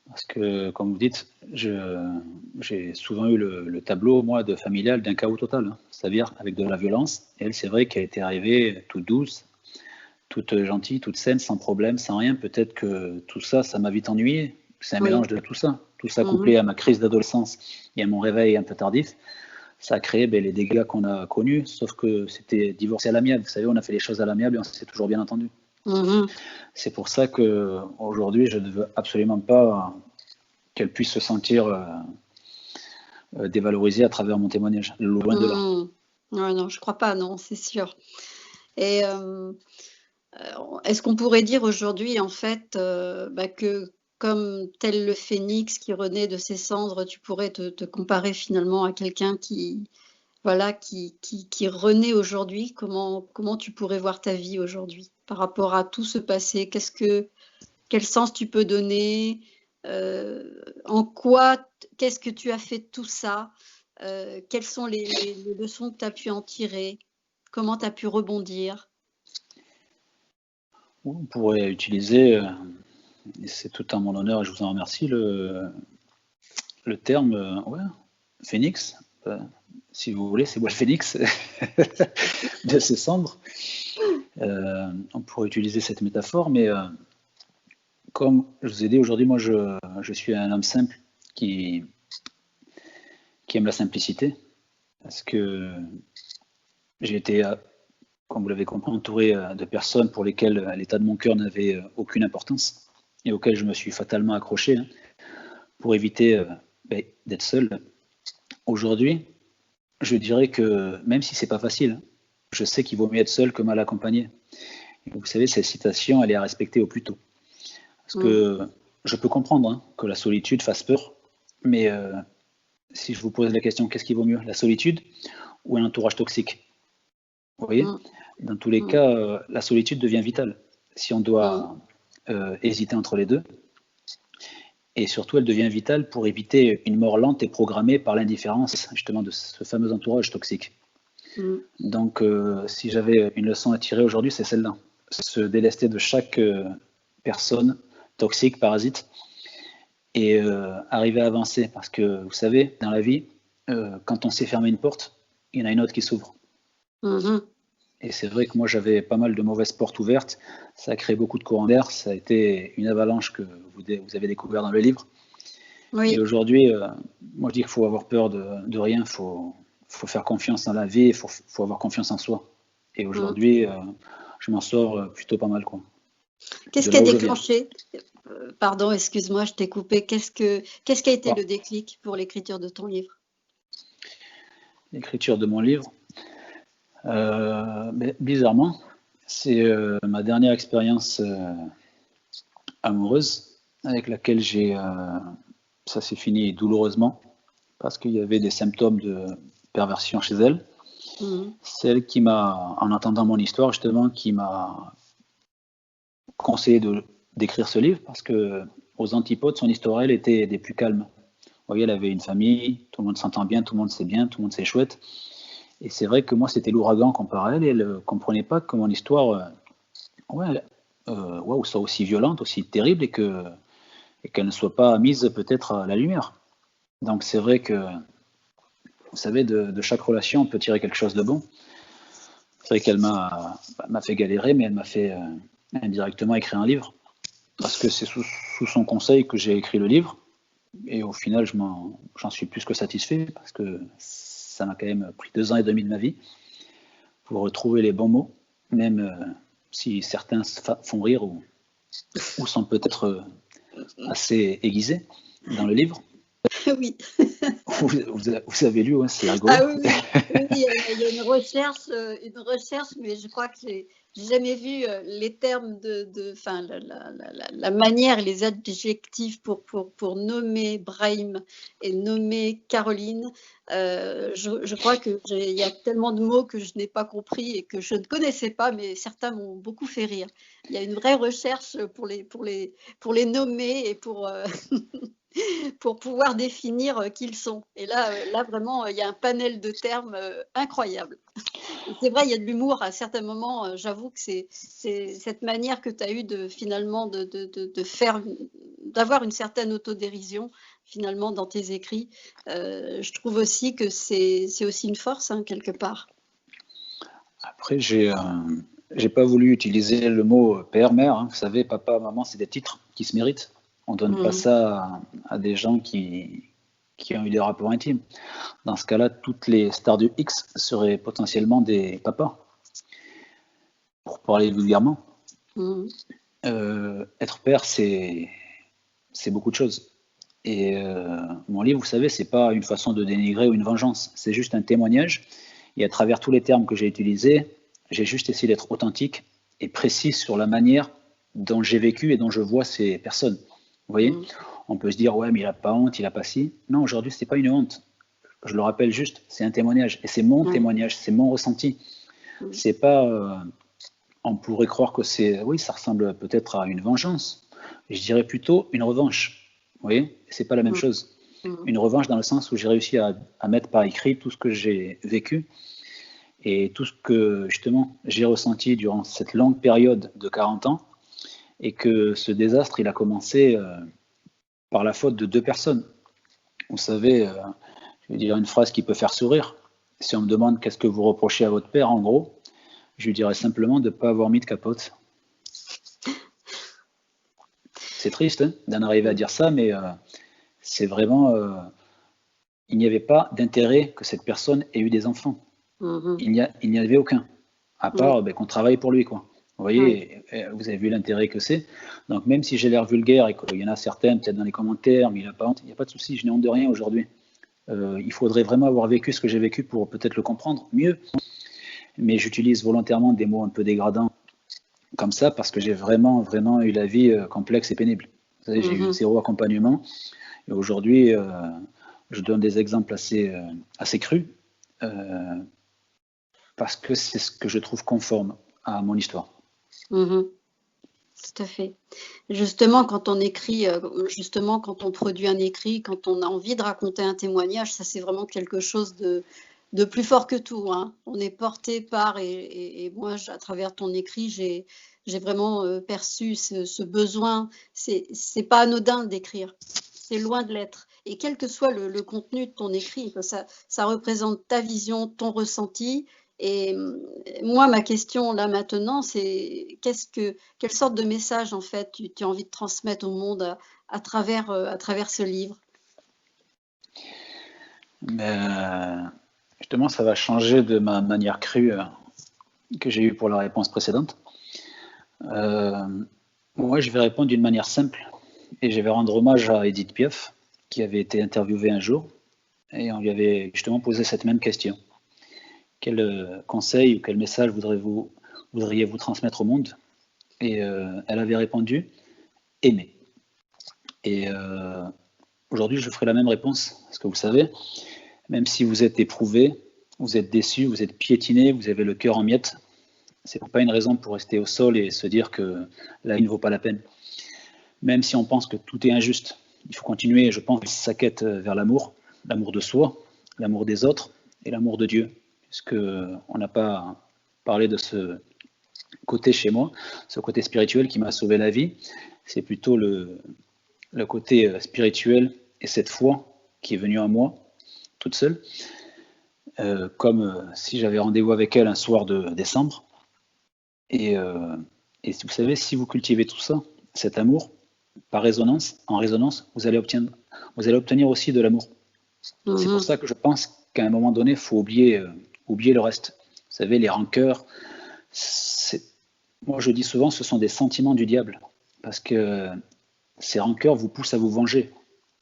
Parce que, comme vous dites, j'ai souvent eu le tableau, moi, de familial d'un chaos total, c'est-à-dire avec de la violence. Et elle, c'est vrai qu'elle était arrivée toute douce, toute gentille, toute saine, sans problème, sans rien. Peut-être que tout ça, ça m'a vite ennuyé. C'est un mélange de tout ça. Tout ça couplé à ma crise d'adolescence et à mon réveil un peu tardif, ça a créé les dégâts qu'on a connus, sauf que c'était divorcé à l'amiable. Vous savez, on a fait les choses à l'amiable et on s'est toujours bien entendu. C'est pour ça qu'aujourd'hui, je ne veux absolument pas qu'elle puisse se sentir dévalorisée à travers mon témoignage, loin de là. Ouais, non, je crois pas, non, c'est sûr. Et est-ce qu'on pourrait dire aujourd'hui, en fait, que comme tel le phénix qui renaît de ses cendres, tu pourrais te comparer finalement à quelqu'un qui renaît aujourd'hui? Comment tu pourrais voir ta vie aujourd'hui par rapport à tout ce passé? Quel sens tu peux donner? Qu'est-ce que tu as fait de tout ça? Quelles sont les leçons que tu as pu en tirer? Comment tu as pu rebondir? On pourrait utiliser, et c'est tout à mon honneur et je vous en remercie, le terme phénix. Si vous voulez, c'est moi le phénix de ces cendres. On pourrait utiliser cette métaphore, mais comme je vous ai dit aujourd'hui, moi je suis un homme simple qui aime la simplicité, parce que j'ai été, comme vous l'avez compris, entouré de personnes pour lesquelles l'état de mon cœur n'avait aucune importance et auxquelles je me suis fatalement accroché pour éviter d'être seul. Aujourd'hui, je dirais que même si c'est pas facile, je sais qu'il vaut mieux être seul que mal accompagné. Et vous savez, cette citation, elle est à respecter au plus tôt. Parce que je peux comprendre que la solitude fasse peur, mais si je vous pose la question, qu'est-ce qui vaut mieux, la solitude ou un entourage toxique? Vous voyez, dans tous les cas, la solitude devient vitale. Si on doit hésiter entre les deux, et surtout, elle devient vitale pour éviter une mort lente et programmée par l'indifférence, justement, de ce fameux entourage toxique. Donc, si j'avais une leçon à tirer aujourd'hui, c'est celle-là. Se délester de chaque personne toxique, parasite, et arriver à avancer. Parce que, vous savez, dans la vie, quand on sait fermer une porte, il y en a une autre qui s'ouvre. Et c'est vrai que moi, j'avais pas mal de mauvaises portes ouvertes. Ça a créé beaucoup de courants d'air. Ça a été une avalanche que vous avez découvert dans le livre. Oui. Et aujourd'hui, moi, je dis qu'il faut avoir peur de rien. Il faut faire confiance en la vie. Il faut avoir confiance en soi. Et aujourd'hui, je m'en sors plutôt pas mal, quoi. Qu'est-ce qui a déclenché pardon, excuse-moi, je t'ai coupé. Qu'est-ce qui a été le déclic pour l'écriture de ton livre? L'écriture de mon livre, mais bizarrement, c'est ma dernière expérience amoureuse avec laquelle ça s'est fini douloureusement parce qu'il y avait des symptômes de perversion chez elle. C'est elle qui m'a, en entendant mon histoire justement, qui m'a conseillé d'écrire ce livre parce que aux antipodes, son histoire, elle était des plus calmes. Vous voyez, elle avait une famille, tout le monde s'entend bien, tout le monde sait bien, tout le monde c'est chouette. Et c'est vrai que moi, c'était l'ouragan comparé à elle, et elle ne comprenait pas que mon histoire soit aussi violente, aussi terrible, et qu'elle ne soit pas mise peut-être à la lumière. Donc c'est vrai que, vous savez, de chaque relation, on peut tirer quelque chose de bon. C'est vrai qu'elle m'a fait galérer, mais elle m'a fait indirectement écrire un livre, parce que c'est sous son conseil que j'ai écrit le livre, et au final, j'en suis plus que satisfait, parce que ça m'a quand même pris 2 ans et demi de ma vie pour retrouver les bons mots, même si certains font rire ou sont peut-être assez aiguisés dans le livre. Oui. Vous avez lu, ouais, c'est rigolo. Ah oui, il y a une recherche, mais je crois que j'ai jamais vu les termes la manière et les adjectifs pour nommer Brahim et nommer Caroline. Je crois qu'il y a tellement de mots que je n'ai pas compris et que je ne connaissais pas, mais certains m'ont beaucoup fait rire. Il y a une vraie recherche pour les nommer et pour pouvoir définir qui ils sont. Et là vraiment, il y a un panel de termes incroyable. C'est vrai, il y a de l'humour à certains moments. J'avoue que c'est cette manière que tu as eue finalement de faire, d'avoir une certaine autodérision finalement dans tes écrits. Je trouve aussi que c'est aussi une force, quelque part. Après, j'ai pas voulu utiliser le mot père, mère. Vous savez, papa, maman, c'est des titres qui se méritent. On ne donne pas ça à des gens qui ont eu des rapports intimes. Dans ce cas-là, toutes les stars du X seraient potentiellement des papas, pour parler vulgairement. Être père, c'est beaucoup de choses. Et mon livre, vous savez, c'est pas une façon de dénigrer ou une vengeance. C'est juste un témoignage. Et à travers tous les termes que j'ai utilisés, j'ai juste essayé d'être authentique et précis sur la manière dont j'ai vécu et dont je vois ces personnes. Vous voyez, on peut se dire, ouais, mais il n'a pas honte, il n'a pas si. Non, aujourd'hui, ce n'est pas une honte. Je le rappelle juste, c'est un témoignage. Et c'est mon témoignage, c'est mon ressenti. C'est pas... on pourrait croire que oui, ça ressemble peut-être à une vengeance. Je dirais plutôt une revanche. Vous voyez, c'est pas la même chose. Une revanche dans le sens où j'ai réussi à mettre par écrit tout ce que j'ai vécu et tout ce que, justement, j'ai ressenti durant cette longue période de 40 ans. Et que ce désastre, il a commencé par la faute de 2 personnes. Vous savez, je vais dire une phrase qui peut faire sourire. Si on me demande qu'est-ce que vous reprochez à votre père, en gros, je lui dirais simplement de ne pas avoir mis de capote. C'est triste d'en arriver à dire ça, mais c'est vraiment... il n'y avait pas d'intérêt que cette personne ait eu des enfants. Il n'y avait aucun. À part qu'on travaille pour lui, quoi. Vous voyez, vous avez vu l'intérêt que c'est. Donc même si j'ai l'air vulgaire et qu'il y en a certaines peut-être dans les commentaires, mais il n'y a pas de souci, je n'ai honte de rien aujourd'hui. Il faudrait vraiment avoir vécu ce que j'ai vécu pour peut-être le comprendre mieux. Mais j'utilise volontairement des mots un peu dégradants comme ça parce que j'ai vraiment eu la vie complexe et pénible. Vous savez, j'ai eu 0 accompagnement. Et aujourd'hui, je donne des exemples assez crus parce que c'est ce que je trouve conforme à mon histoire. Tout à fait. Justement, quand on écrit, quand on produit un écrit, quand on a envie de raconter un témoignage, ça c'est vraiment quelque chose de plus fort que tout, hein. On est porté par, et moi, à travers ton écrit, j'ai vraiment perçu ce besoin. C'est pas anodin d'écrire, c'est loin de l'être. Et quel que soit le contenu de ton écrit, ça représente ta vision, ton ressenti. Et moi, ma question là maintenant, c'est quelle sorte de message en fait tu as envie de transmettre au monde à travers ce livre? Justement, ça va changer de ma manière crue que j'ai eue pour la réponse précédente. Moi, je vais répondre d'une manière simple et je vais rendre hommage à Edith Piaf, qui avait été interviewée un jour et on lui avait justement posé cette même question. Quel conseil ou quel message voudriez-vous transmettre au monde? Et elle avait répondu « aimer ». Et aujourd'hui, je ferai la même réponse, parce que vous savez, même si vous êtes éprouvé, vous êtes déçu, vous êtes piétiné, vous avez le cœur en miettes, c'est pas une raison pour rester au sol et se dire que la vie ne vaut pas la peine. Même si on pense que tout est injuste, il faut continuer, je pense, sa quête vers l'amour de soi, l'amour des autres et l'amour de Dieu. Puisqu'on n'a pas parlé de ce côté chez moi, ce côté spirituel qui m'a sauvé la vie. C'est plutôt le côté spirituel et cette foi qui est venue à moi, toute seule, comme si j'avais rendez-vous avec elle un soir de décembre. Et vous savez, si vous cultivez tout ça, cet amour, en résonance, vous allez obtenir aussi de l'amour. C'est pour ça que je pense qu'à un moment donné, il faut oublier le reste. Vous savez, les rancœurs, moi je dis souvent, ce sont des sentiments du diable, parce que ces rancœurs vous poussent à vous venger,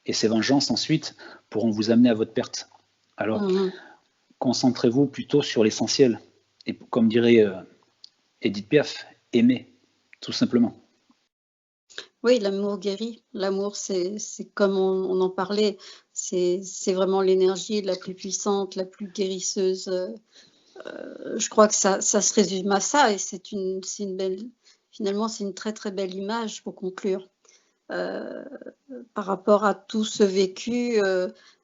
et ces vengeances ensuite pourront vous amener à votre perte. Alors, concentrez-vous plutôt sur l'essentiel, et comme dirait Edith Piaf, aimer, tout simplement. Oui, l'amour guérit. L'amour, c'est comme on en parlait, c'est vraiment l'énergie la plus puissante, la plus guérisseuse. Je crois que ça se résume à ça, et finalement, c'est une très très belle image pour conclure. Par rapport à tout ce vécu,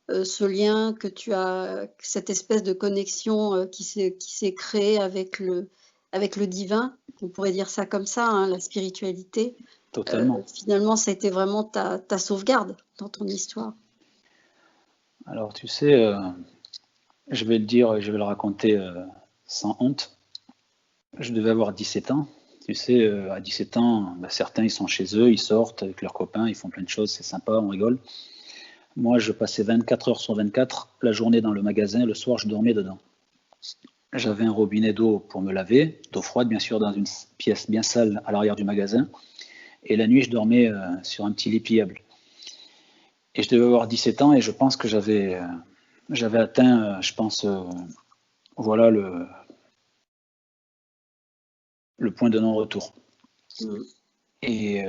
ce lien que tu as, cette espèce de connexion qui s'est créée avec le divin, on pourrait dire ça comme ça, hein, la spiritualité. Totalement. Finalement, ça a été vraiment ta sauvegarde dans ton histoire. Alors, tu sais, je vais le dire, je vais le raconter sans honte. Je devais avoir 17 ans. Tu sais, à 17 ans, certains, ils sont chez eux, ils sortent avec leurs copains, ils font plein de choses, c'est sympa, on rigole. Moi, je passais 24 heures sur 24, la journée dans le magasin, le soir, je dormais dedans. J'avais un robinet d'eau pour me laver, d'eau froide, bien sûr, dans une pièce bien sale à l'arrière du magasin. Et la nuit, je dormais sur un petit lit pliable. Et je devais avoir 17 ans et je pense que j'avais atteint, voilà le point de non-retour. Et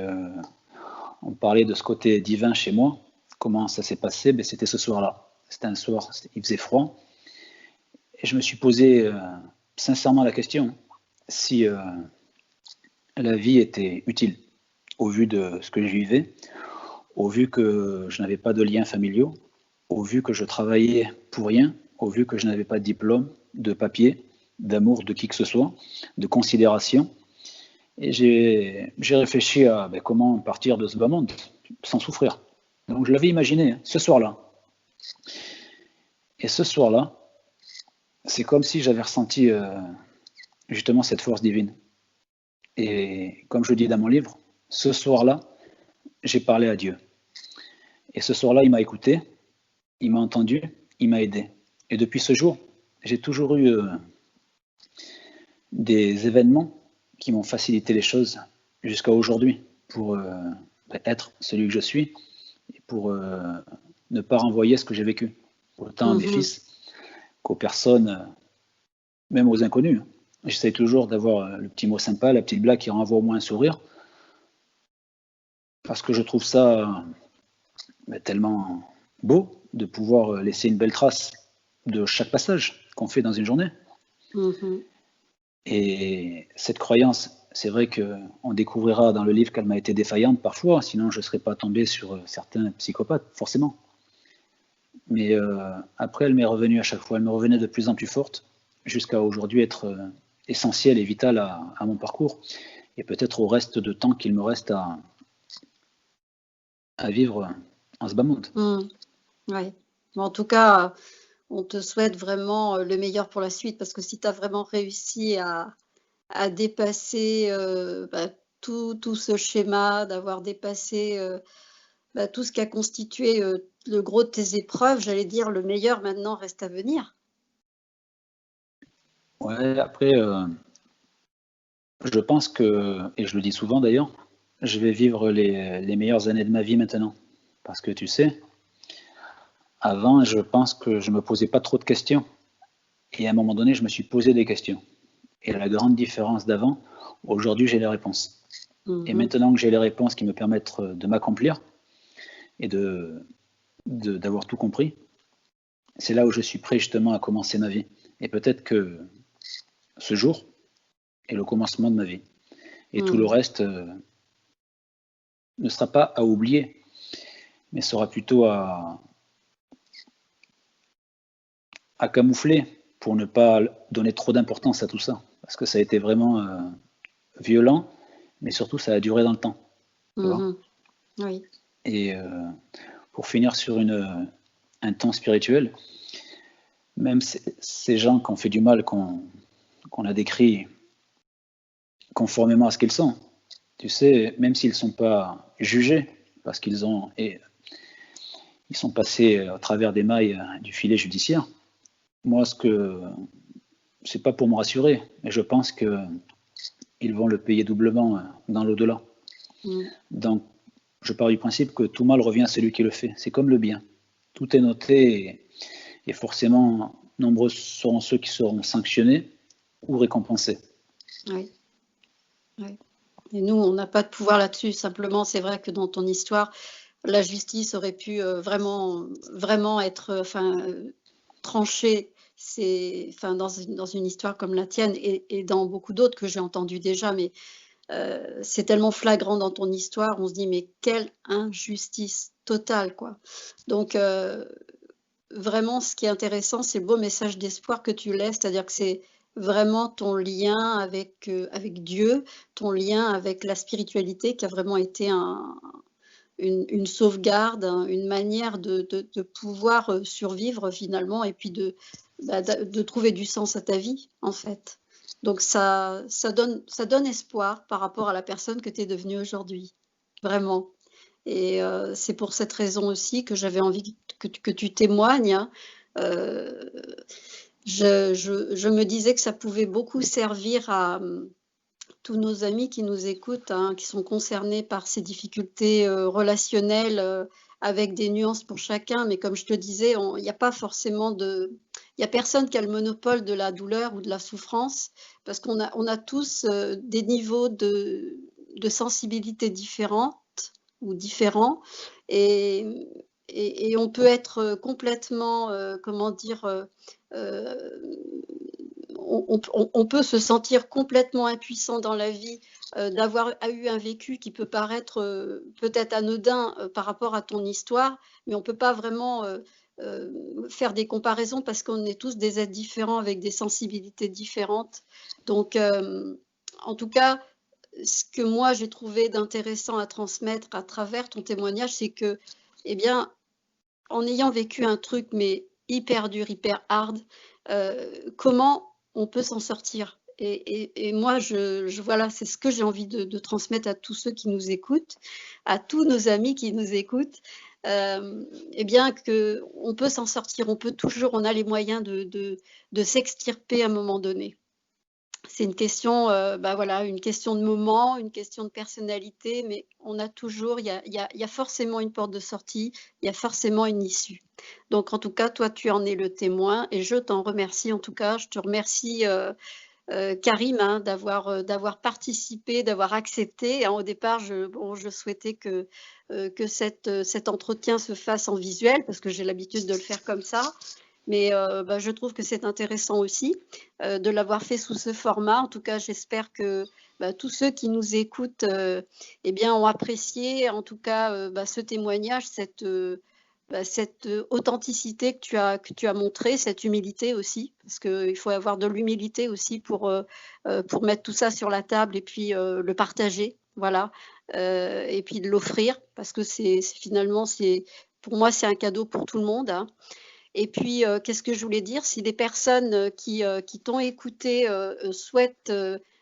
on parlait de ce côté divin chez moi. Comment ça s'est passé? C'était ce soir-là. C'était un soir, il faisait froid. Et je me suis posé sincèrement la question si la vie était utile au vu de ce que je vivais, au vu que je n'avais pas de liens familiaux, au vu que je travaillais pour rien, au vu que je n'avais pas de diplôme, de papier, d'amour de qui que ce soit, de considération. Et j'ai réfléchi à comment partir de ce bas monde sans souffrir. Donc je l'avais imaginé ce soir-là. Et ce soir-là, c'est comme si j'avais ressenti justement cette force divine. Et comme je dis dans mon livre, ce soir-là, j'ai parlé à Dieu. Et ce soir-là, il m'a écouté, il m'a entendu, il m'a aidé. Et depuis ce jour, j'ai toujours eu des événements qui m'ont facilité les choses jusqu'à aujourd'hui pour être celui que je suis et pour ne pas renvoyer ce que j'ai vécu, autant à mes fils qu'aux personnes, même aux inconnus. J'essaie toujours d'avoir le petit mot sympa, la petite blague qui renvoie au moins un sourire, parce que je trouve ça tellement beau de pouvoir laisser une belle trace de chaque passage qu'on fait dans une journée. Et cette croyance, c'est vrai qu'on découvrira dans le livre qu'elle m'a été défaillante parfois, sinon je ne serais pas tombé sur certains psychopathes, forcément. Mais après, elle m'est revenue à chaque fois, elle me revenait de plus en plus forte, jusqu'à aujourd'hui être essentielle et vitale à mon parcours, et peut-être au reste de temps qu'il me reste à vivre en ce bas monde. Oui. En tout cas, on te souhaite vraiment le meilleur pour la suite, parce que si tu as vraiment réussi à dépasser tout ce schéma, d'avoir dépassé tout ce qui a constitué le gros de tes épreuves, j'allais dire le meilleur maintenant reste à venir. Ouais, après, je pense que, et je le dis souvent d'ailleurs, je vais vivre les meilleures années de ma vie maintenant. Parce que tu sais, avant, je pense que je ne me posais pas trop de questions. Et à un moment donné, je me suis posé des questions. Et la grande différence d'avant, aujourd'hui, j'ai les réponses. Et maintenant que j'ai les réponses qui me permettent de m'accomplir et d'avoir tout compris, c'est là où je suis prêt justement à commencer ma vie. Et peut-être que ce jour est le commencement de ma vie. Et tout le reste ne sera pas à oublier, mais sera plutôt à camoufler pour ne pas donner trop d'importance à tout ça. Parce que ça a été vraiment violent, mais surtout ça a duré dans le temps. Oui. Et pour finir sur un ton spirituel, même ces gens qui ont fait du mal, qu'on a décrit conformément à ce qu'ils sont, tu sais, même s'ils ne sont pas jugés, parce qu'ils ils sont passés à travers des mailles du filet judiciaire, moi, c'est pas pour me rassurer, mais je pense qu'ils vont le payer doublement dans l'au-delà. Donc, je pars du principe que tout mal revient à celui qui le fait. C'est comme le bien. Tout est noté et forcément, nombreux seront ceux qui seront sanctionnés ou récompensés. Oui. Et nous, on n'a pas de pouvoir là-dessus. Simplement, c'est vrai que dans ton histoire, la justice aurait pu vraiment être tranchée. Dans une histoire comme la tienne et dans beaucoup d'autres que j'ai entendues déjà, mais c'est tellement flagrant dans ton histoire, on se dit mais quelle injustice totale, quoi. Donc vraiment, ce qui est intéressant, c'est le beau message d'espoir que tu laisses, c'est-à-dire que c'est vraiment ton lien avec Dieu, ton lien avec la spiritualité qui a vraiment été une sauvegarde, une manière de pouvoir survivre finalement et puis de trouver du sens à ta vie, en fait. Donc ça donne espoir par rapport à la personne que tu es devenue aujourd'hui, vraiment. Et c'est pour cette raison aussi que j'avais envie que tu témoignes. Hein. Je me disais que ça pouvait beaucoup servir à tous nos amis qui nous écoutent, hein, qui sont concernés par ces difficultés relationnelles avec des nuances pour chacun. Mais comme je te disais, il n'y a pas forcément il n'y a personne qui a le monopole de la douleur ou de la souffrance, parce qu'on a tous des niveaux de sensibilité différentes ou différents, et on peut être complètement, comment dire, on peut se sentir complètement impuissant dans la vie, d'avoir eu un vécu qui peut paraître peut-être anodin par rapport à ton histoire, mais on ne peut pas vraiment faire des comparaisons parce qu'on est tous des êtres différents avec des sensibilités différentes. Donc, en tout cas, ce que moi j'ai trouvé d'intéressant à transmettre à travers ton témoignage, c'est que, eh bien, en ayant vécu un truc mais hyper dur, hyper hard, comment on peut s'en sortir. Et moi, voilà, c'est ce que j'ai envie de transmettre à tous ceux qui nous écoutent, à tous nos amis qui nous écoutent, eh bien qu'on peut s'en sortir, on a les moyens de s'extirper à un moment donné. c'est une question, voilà, une question de moment, une question de personnalité, mais on a toujours il y a forcément une porte de sortie, il y a forcément une issue. Donc en tout cas, toi, tu en es le témoin et je t'en remercie en tout cas. Je te remercie, Karim, hein, d'avoir participé, d'avoir accepté, hein. Au départ, je souhaitais que cet entretien se fasse en visuel parce que j'ai l'habitude de le faire comme ça. Mais je trouve que c'est intéressant aussi de l'avoir fait sous ce format. En tout cas, j'espère que tous ceux qui nous écoutent eh bien, ont apprécié en tout cas ce témoignage, cette authenticité que tu as montrée, cette humilité aussi, parce qu'il faut avoir de l'humilité aussi pour mettre tout ça sur la table et puis le partager. Voilà. Et puis de l'offrir, parce que finalement, pour moi, c'est un cadeau pour tout le monde, hein. Et puis, qu'est-ce que je voulais dire? Si des personnes, qui t'ont écouté, souhaitent,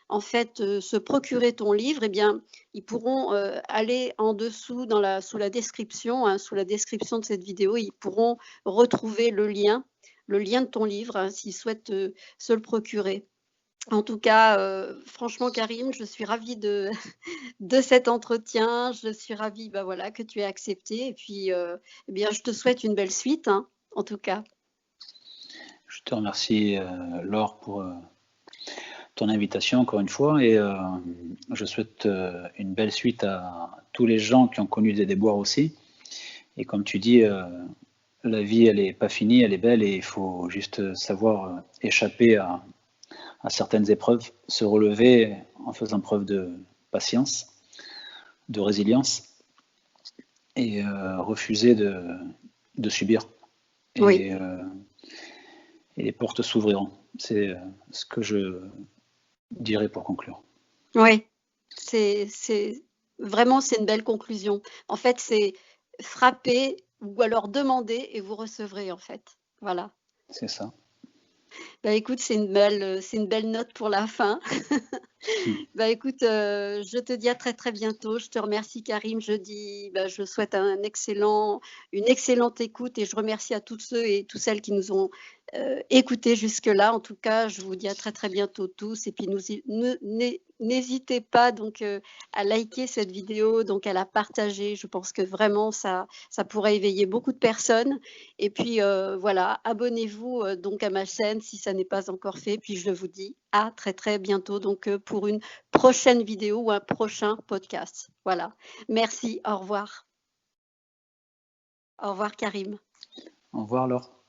en fait, se procurer ton livre, eh bien, ils pourront, aller en dessous sous la description, hein, sous la description de cette vidéo, ils pourront retrouver le lien de ton livre, hein, s'ils souhaitent, se le procurer. En tout cas, franchement Karim, je suis ravie de de cet entretien. Je suis ravie, voilà, que tu aies accepté et puis, eh bien, je te souhaite une belle suite, hein, en tout cas. Je te remercie, Laure, pour ton invitation encore une fois et je souhaite une belle suite à tous les gens qui ont connu des déboires aussi. Et comme tu dis, la vie, elle n'est pas finie, elle est belle et il faut juste savoir échapper à certaines épreuves, se relever en faisant preuve de patience, de résilience et refuser de subir. Oui, Et les portes s'ouvriront. C'est ce que je dirais pour conclure. oui, c'est vraiment, c'est une belle conclusion. En fait, c'est frapper ou alors demander et vous recevrez, en fait. Voilà. C'est ça. Écoute, c'est une belle note pour la fin. Écoute, je te dis à très, très bientôt. Je te remercie Karim. Je souhaite une excellente écoute et je remercie à tous ceux et toutes celles qui nous ont, écoutés jusque-là. En tout cas, je vous dis à très, très bientôt tous et puis n'hésitez pas donc, à liker cette vidéo, donc à la partager. Je pense que vraiment ça pourrait éveiller beaucoup de personnes et puis, voilà, abonnez-vous, donc à ma chaîne si ça n'est pas encore fait. Puis je vous dis à très, très bientôt donc, pour une prochaine vidéo ou un prochain podcast. Voilà. Merci, au revoir. Au revoir Karim. Au revoir, Laure.